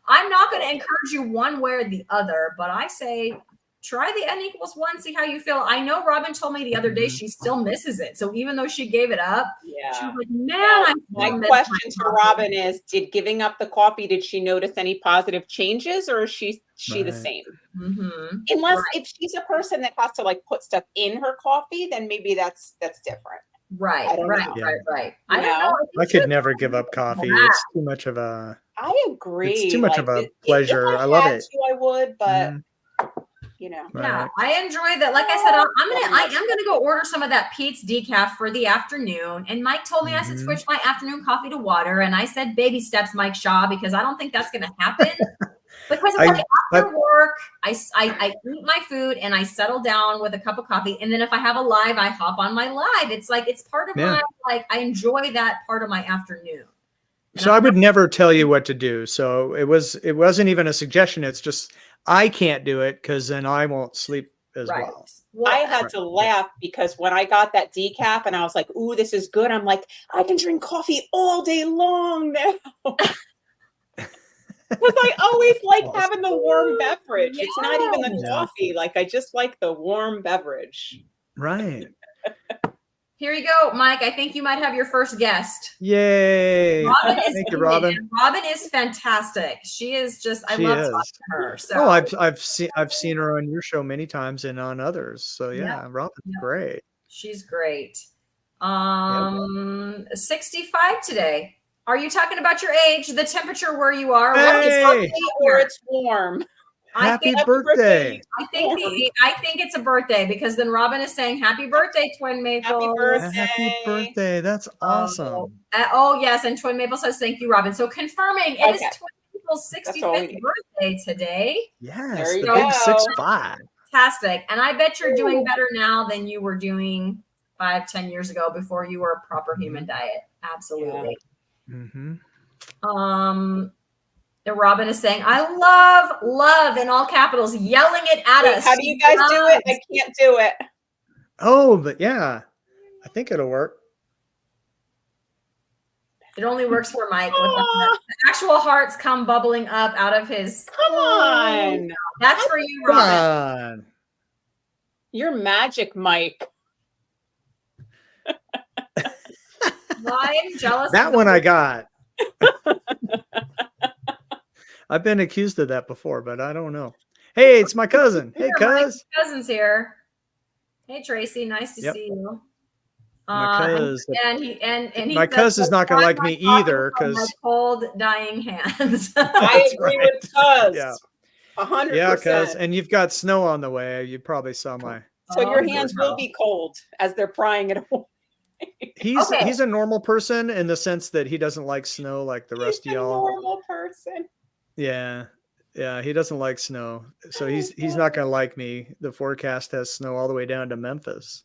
I'm not going to encourage you one way or the other, but I say try the N=1, see how you feel. I know Robin told me the other day she still misses it. So even though she gave it up, she was like, man,
my question for Robin is, did giving up the coffee, did she notice any positive changes, or is she the same?
Mm-hmm.
Unless if she's a person that has to like put stuff in her coffee, then maybe that's different.
Right. I don't know.
I could never give up coffee. It's too much of a.
I agree.
It's too much of a pleasure. I love it.
I would, but.
Yeah, I enjoy that. Like I said, I am gonna go order some of that Pete's decaf for the afternoon. And Mike told me I should switch my afternoon coffee to water. And I said baby steps, Mike Shaw, because I don't think that's gonna happen. Because like after work, I eat my food and I settle down with a cup of coffee. And then if I have a live, I hop on my live. It's like, it's part of my, like, I enjoy that part of my afternoon.
So I would never tell you what to do. So it wasn't even a suggestion. It's just, I can't do it because then I won't sleep as well.
I had to laugh because when I got that decaf and I was like, ooh, this is good. I'm like, I can drink coffee all day long now. Because I always like having the warm beverage. It's not even the coffee. Like, I just like the warm beverage.
Right.
Here you go, Mike. I think you might have your first guest.
Yay.
Thank you, Robin. Robin is fantastic. She is just, I love talking to her. So
I've seen her on your show many times and on others. So Robin's great.
She's great. 65 today. Are you talking about your age, the temperature where you are?
Hey!
Where it's warm.
Happy birthday.
I think it's a birthday because then Robin is saying happy birthday, Twin Maple.
Happy birthday.
Happy birthday. That's awesome.
Yes. And Twin Maple says thank you, Robin. So confirming it is Twin Maple's 65th birthday today.
Yes, the big 6'5".
Fantastic. And I bet you're doing better now than you were doing 5-10 years ago before you were a proper human diet. Absolutely.
Mm-hmm.
Robin is saying, I love in all capitals, yelling it at us.
How do you guys do it? I can't do it.
Oh, but yeah, I think it'll work.
It only works for Mike. With the actual hearts come bubbling up out of his.
Come on.
That's for you, Robin.
Come on.
You're magic, Mike.
I'm jealous.
That one I got. I've been accused of that before, but I don't know. Hey, it's my cousin. Hey, cuz.
Cousin's here. Hey, Tracy. Nice to see you.
My cuz.
My
cousin's not going to like me either because
cold, dying hands.
I agree with cuz.
Yeah.
100%.
Yeah, cuz. And you've got snow on the way. You probably saw my.
So your hands will be cold as they're prying it away.
He's a normal person in the sense that he doesn't like snow like the rest of y'all.
Normal person.
Yeah, he doesn't like snow, so he's not gonna like me. The forecast has snow all the way down to Memphis,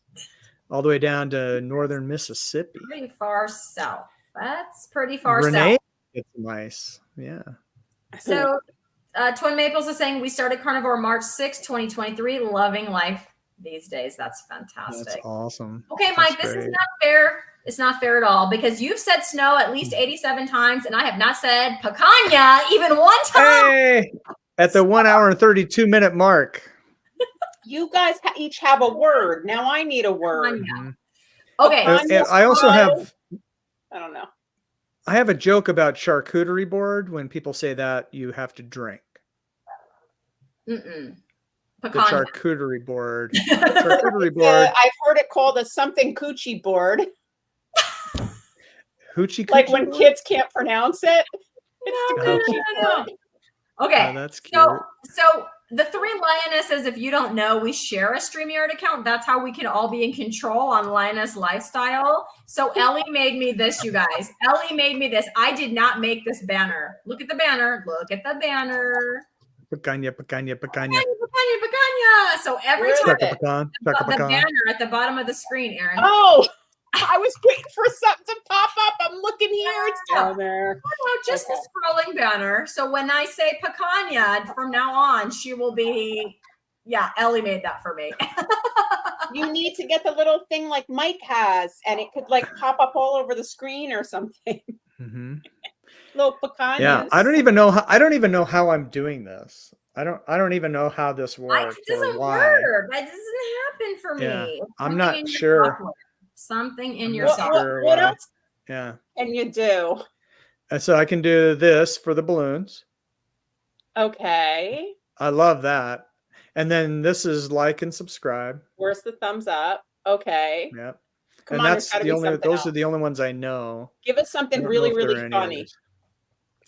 all the way down to northern Mississippi.
Pretty far south. That's pretty far
Renee,
south.
it's nice. Yeah.
So, Twin Maples is saying we started Carnivore March 6, 2023. Loving life these days. That's fantastic.
That's awesome.
Okay, Mike, this is not fair. It's not fair at all because you've said snow at least 87 times and I have not said picanha even one time.
Hey, at the 1 hour and 32-minute mark.
You guys each have a word. Now I need a word.
Okay.
I also have.
I don't know.
I have a joke about charcuterie board. When people say that, you have to drink.
The
charcuterie board. Charcuterie board.
I've heard it called a something coochie board.
Hoochie
like when
board?
Kids can't pronounce it. No.
Okay.
Oh, that's cute.
So the three Lionesses, if you don't know, we share a StreamYard account. That's how we can all be in control on Lioness Lifestyle. So Ellie made me this, you guys. Ellie made me this. I did not make this banner. Look at the banner. Look at the banner.
Picanha.
So every time
the
banner at the bottom of the screen, Aaron.
Oh, I was waiting for something to pop up. I'm looking here. It's down there.
No, just the scrolling banner. So when I say picanha from now on, she will be, Ellie made that for me.
You need to get the little thing like Mike has, and it could like pop up all over the screen or something.
Mm-hmm.
Little picanhas.
Yeah, I don't even know how I'm doing this. I don't even know how this works.
It doesn't work. That doesn't happen for me.
Yeah, I'm not sure.
Something in your software.
What else?
Yeah.
And you do.
And so I can do this for the balloons.
Okay.
I love that. And then this is like and subscribe.
Where's the thumbs up? Okay.
Yep.
Come
and
on,
that's the only. Those are the only ones I know.
Give us something really, really funny.
Others.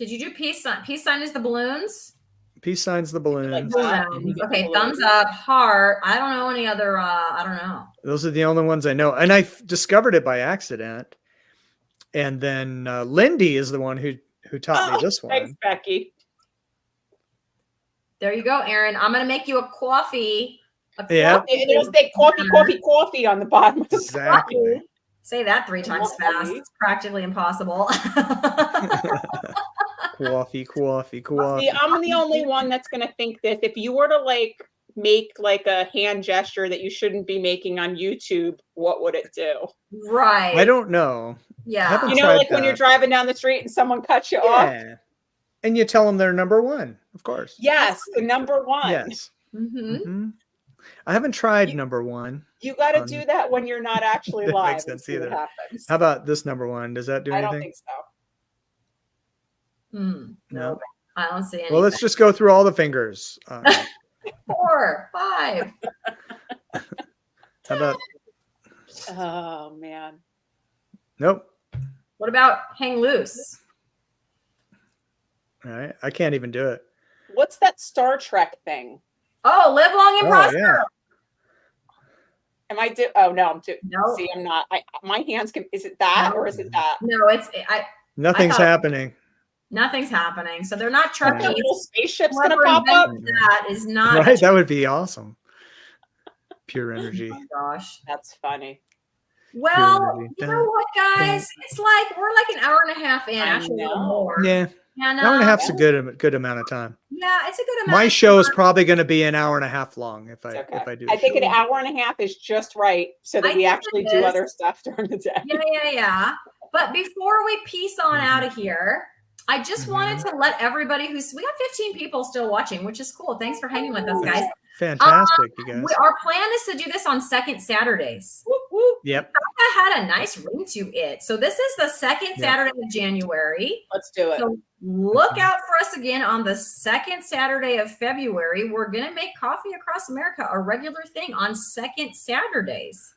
Did you do peace sign? Peace sign is the balloons.
Peace signs the balloons.
Okay, thumbs up, heart. I don't know any other. I don't know.
Those are the only ones I know, and I discovered it by accident. And then Lindy is the one who taught me this one.
Thanks, Becky.
There you go, Aaron. I'm gonna make you a coffee.
Yeah.
It'll say coffee on the bottom.
Exactly.
Say that 3 times fast. It's practically impossible.
Coffee.
See, I'm the only one that's gonna think this. If you were to like make like a hand gesture that you shouldn't be making on YouTube, what would it do?
Right.
I don't know.
Yeah.
You know, like when you're driving down the street and someone cuts you off.
Yeah. And you tell them they're number one, of course.
Yes, the number one.
Yes.
Mm-hmm.
Mm-hmm. I haven't tried number one.
You got to do that when you're not actually
That
live.
makes sense
and see
either.
what happens.
How about this number one? Does that do anything?
I don't think so.
No.
I don't see anything.
Well, let's just go through all the fingers.
4, 5.
How about?
Oh man.
Nope.
What about hang loose?
All right. I can't even do it.
What's that Star Trek thing?
Oh, live long and prosper.
Yeah.
Am I do? Oh no, I'm doing.
No.
See, I'm not. My hands can. Is it that or is it that?
No,
Nothing's happening.
Nothing's happening. So they're not
That
Trekkies.
little spaceship's
Whoever
gonna pop up.
invented That is not.
Right? That would be awesome. Pure energy.
Oh my gosh.
That's funny.
Well,
energy.
you know what, guys? It's like we're like an hour and a half in, actually a little more.
Yeah.
And,
Hour and a half's a good amount of time.
Yeah, it's a good amount.
My
of
show is
time.
probably going to be an hour and a half long if I do.
I think an hour and a half is just right so that we actually do other stuff during the day.
Yeah. But before we peace on out of here, I just wanted to let everybody we got 15 people still watching, which is cool. Thanks for hanging with us, guys.
Fantastic, you guys.
Our plan is to do this on second Saturdays.
Whoop, whoop.
Yep.
That had a nice ring to it. So this is the second Saturday of January.
Let's do it.
So look out for us again on the second Saturday of February. We're going to make Coffee Across America a regular thing on second Saturdays.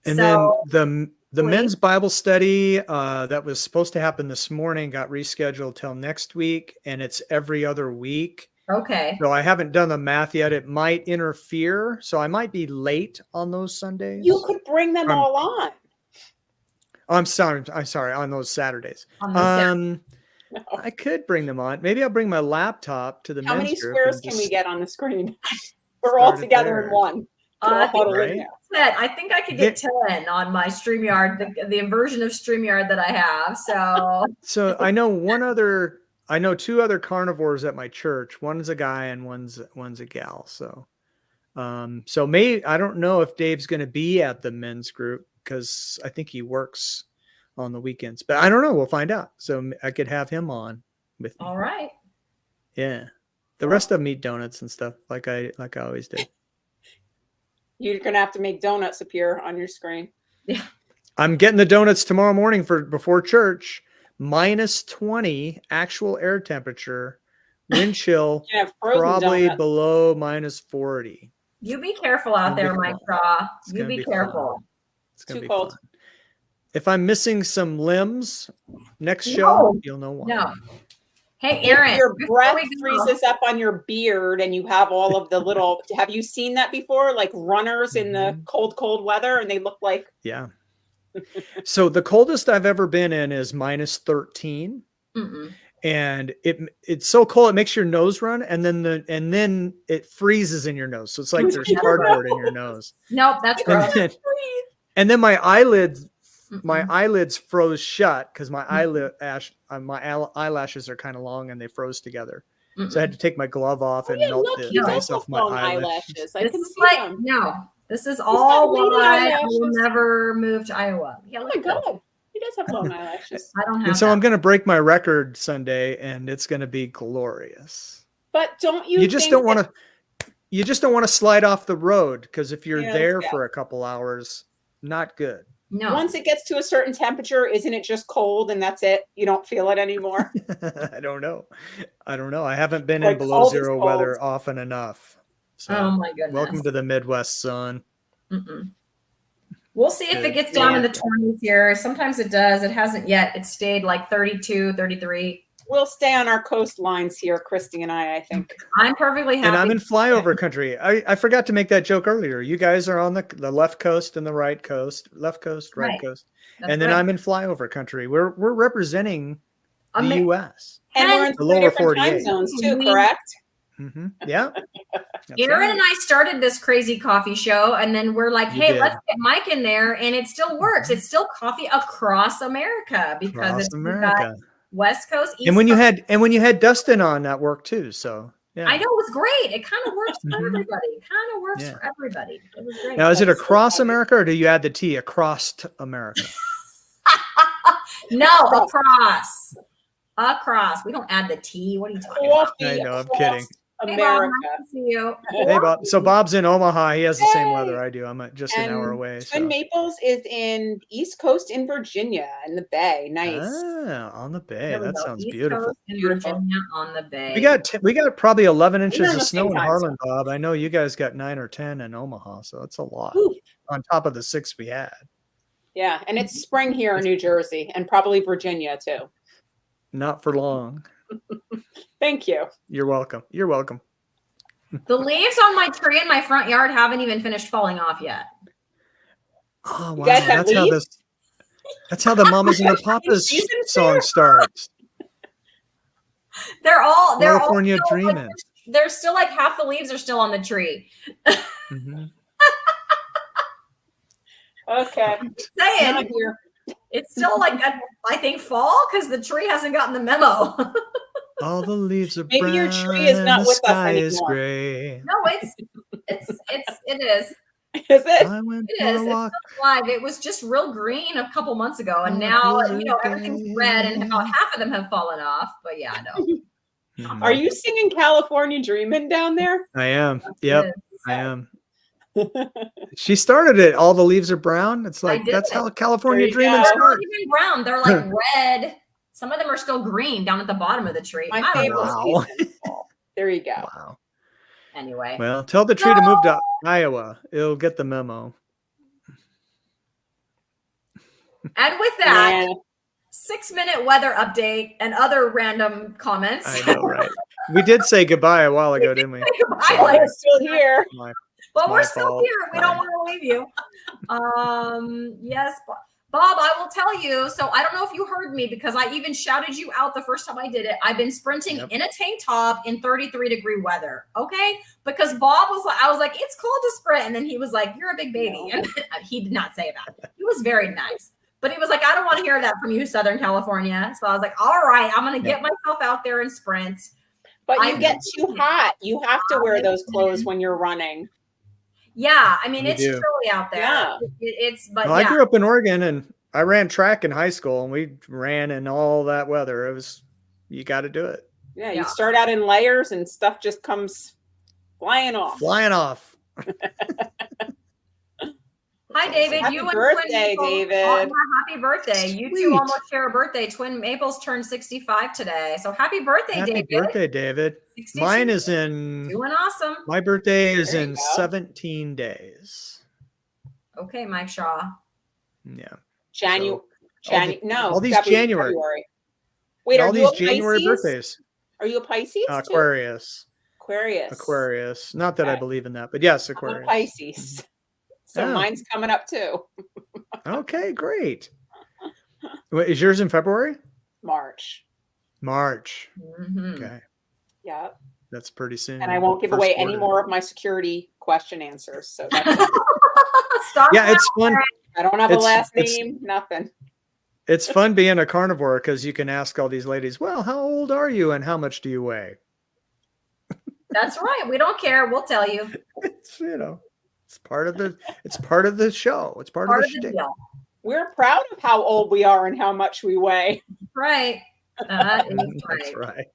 And then the men's Bible study that was supposed to happen this morning got rescheduled till next week, and it's every other week.
Okay.
So I haven't done the math yet. It might interfere, so I might be late on those Sundays.
You could bring them all on.
I'm sorry. On those Saturdays.
No.
I could bring them on. Maybe I'll bring my laptop to the
How
men's
many
group
squares can we get on the screen? We're all together in one.
Right?
I think I could get 10 on my StreamYard, the version of StreamYard that I have. So
I know 2 other carnivores at my church. One's a guy and one's a gal. So maybe, I don't know if Dave's going to be at the men's group because I think he works on the weekends, but I don't know. We'll find out. So I could have him on with me.
All right.
Yeah. The rest of them eat donuts and stuff like I always do.
You're going to have to make donuts appear on your screen.
Yeah.
I'm getting the donuts tomorrow morning before church. -20 actual air temperature, wind chill, probably
donuts.
below -40.
You be careful out there, Mike Shaw. You be careful.
Fun. It's going to be
cold.
fun. If I'm missing some limbs next show, you'll know why.
No. Hey, Aaron.
If your breath freezes up on your beard and you have all of the little, have you seen that before? Like runners in the cold weather and they look like.
Yeah. So the coldest I've ever been in is -13. And it's so cold it makes your nose run, and then it freezes in your nose. So it's like there's cardboard in your nose.
Nope, that's gross.
And then my eyelids froze shut because my eyelashes are kind of long and they froze together. So I had to take my glove off and melt the ice off my eyelashes.
I can see them.
No, this is all why I will never move to Iowa. Yeah,
oh my God. He does have long eyelashes.
I don't have
And so
that.
I'm going to break my record Sunday, and it's going to be glorious.
But don't you?
You just don't want to slide off the road because if you're there for a couple hours, not good.
No.
Once it gets to a certain temperature, isn't it just cold and that's it? You don't feel it anymore.
I don't know. I haven't been in below zero weather often enough. So,
oh my goodness.
Welcome to the Midwest, son.
We'll see if it gets down in the 20s here. Sometimes it does. It hasn't yet. It stayed like 32, 33.
We'll stay on our coastlines here, Christy and I think.
I'm perfectly happy.
And I'm in flyover country. I forgot to make that joke earlier. You guys are on the left coast and the right coast. Left coast, right coast.
That's
and then I'm in flyover country. We're representing the U.S.
And we're in
the lower
different
48
time zones too, correct?
Yeah.
Aaron and I started this crazy coffee show, and then we're like, hey, let's get Mike in there, and it still works. It's still coffee across America because we've got West Coast, East
and when
Coast.
you had Dustin on, that worked too. So yeah.
I know, it was great. It kind of works for everybody. It kind of works for everybody. It was great.
Now, is it across America, or do you add the T, across America?
No, across. Across. We don't add the T. What are you talking about?
I know, I'm kidding.
America.
Hey, Bob, nice to see you.
Hey, Bob. So Bob's in Omaha. He has the same weather I do. I'm just an hour away.
Twin Maples is in East Coast in Virginia, in the Bay. Nice.
Ah, on the Bay. That sounds beautiful.
Coast in Virginia on the Bay.
We got probably 11 inches of snow in Harlan, Bob. I know you guys got 9 or 10 in Omaha, so it's a lot.
Ooh.
On top of the 6 we had.
Yeah, and it's spring here in New Jersey and probably Virginia too.
Not for long.
Thank you.
You're welcome. You're welcome.
The leaves on my tree in my front yard haven't even finished falling off yet.
Oh wow, that's how the Mamas and the Papas song starts.
They're all
California Dreamin'.
Like, there's still like half the leaves are still on the tree.
Okay.
Saying it's still like I think fall because the tree hasn't gotten the memo.
All the leaves are
maybe
brown,
your tree is not
the
with
sky
us
is
anymore.
gray.
No, it is.
Is it?
I went
It
for
is.
a
It's
walk.
still alive. It was just real green a couple months ago, and now everything's red, and about half of them have fallen off. But yeah, no.
Are you singing California Dreamin' down there?
I am. Yep, I am. She started it. All the leaves are brown. It's like that's how California Dreamin'
They're not
starts.
even brown. They're like red. Some of them are still green down at the bottom of the tree.
My favorite season. There you go.
Wow.
Anyway.
Well, tell the tree to move to Iowa. It'll get the memo.
And with that, 6-minute weather update and other random comments.
I know, right? We did say goodbye a while ago, didn't we?
We're still here.
But we're still here. We don't want to leave you. Yes, Bob, I will tell you. So I don't know if you heard me because I even shouted you out the first time I did it. I've been sprinting in a tank top in 33-degree weather. Okay. Because Bob was like, I was like, it's cold to sprint. And then he was like, you're a big baby. And he did not say that. He was very nice. But he was like, I don't want to hear that from you, Southern California. So I was like, all right, I'm going to get myself out there and sprint.
But you get too hot. You have to wear those clothes when you're running.
Yeah, I mean, it's chilly out there.
Yeah.
I grew up in Oregon and I ran track in high school and we ran in all that weather. You got to do it.
Yeah, you start out in layers and stuff just comes flying off.
Hi, David.
Happy
you and
birthday,
Twin
David.
Happy birthday. You two almost share a birthday. Twin Maples turned 65 today. So happy birthday, David.
Happy birthday, David.
62.
Mine is in...
Doing awesome.
My birthday is in 17 days.
Okay, Mike Shaw.
Yeah.
No.
All these January.
Wait,
all
are
these
you a
January
Pisces?
birthdays.
Are you a Pisces?
Aquarius.
Aquarius.
Not that I believe in that, but yes, Aquarius.
I'm a Pisces. So mine's coming up too.
Okay, great. Wait, is yours in February?
March.
Mm-hmm.
Okay.
Yeah.
That's pretty soon.
And I won't give away any more of my security question answers. So that's
it's fun.
I don't have a last name, nothing.
It's fun being a carnivore because you can ask all these ladies, well, how old are you and how much do you weigh?
That's right. We don't care. We'll tell you.
It's part of the show. It's part of the shtick.
We're proud of how old we are and how much we weigh.
Right. That is right.
That's right.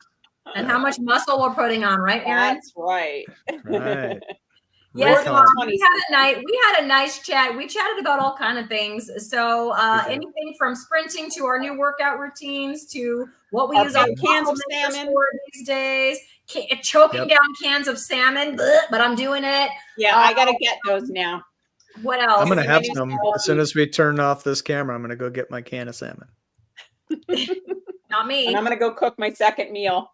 And how much muscle we're putting on, right, Aaron?
That's right.
Right.
Yes, we had a nice chat. We chatted about all kind of things. So anything from sprinting to our new workout routines to what we use on
cans of salmon
these days, choking down cans of salmon, but I'm doing it.
Yeah, I got to get those now.
What else?
I'm going to have some as soon as we turn off this camera. I'm going to go get my can of salmon.
Not me.
And I'm going to go cook my second meal.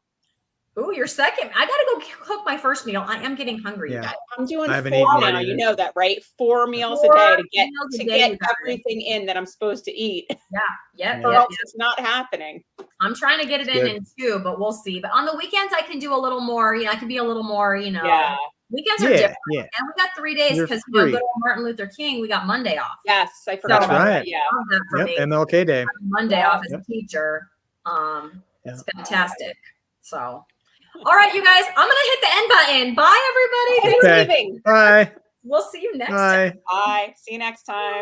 Ooh, your second. I gotta go cook my first meal. I am getting hungry.
Yeah.
I'm doing
I haven't
4
eaten yet
now. You
either.
know that, right? 4 meals a
4
day
meals a
to
day,
get
you guys.
everything in that I'm supposed to eat.
Yeah. Yep.
Or
Yeah.
else it's not happening.
I'm trying to get it
Good.
in 2, but we'll see. But on the weekends, I can do a little more. I can be a little more.
Yeah.
Weekends are
Yeah.
different.
Yeah.
And we got 3 days
You're
because
free.
good old Martin Luther King. We got Monday off.
Yes, I forgot
That's
about
right.
that. Yeah.
Love that for
Yep.
me.
MLK Day.
Monday
Yeah.
off as
Yep.
a teacher.
Yeah.
It's fantastic. So, all right, you guys, I'm gonna hit the end button. Bye, everybody.
And
Thanks.
we're
Okay.
leaving.
Bye.
We'll see you next time.
Bye.
Bye. See you next time.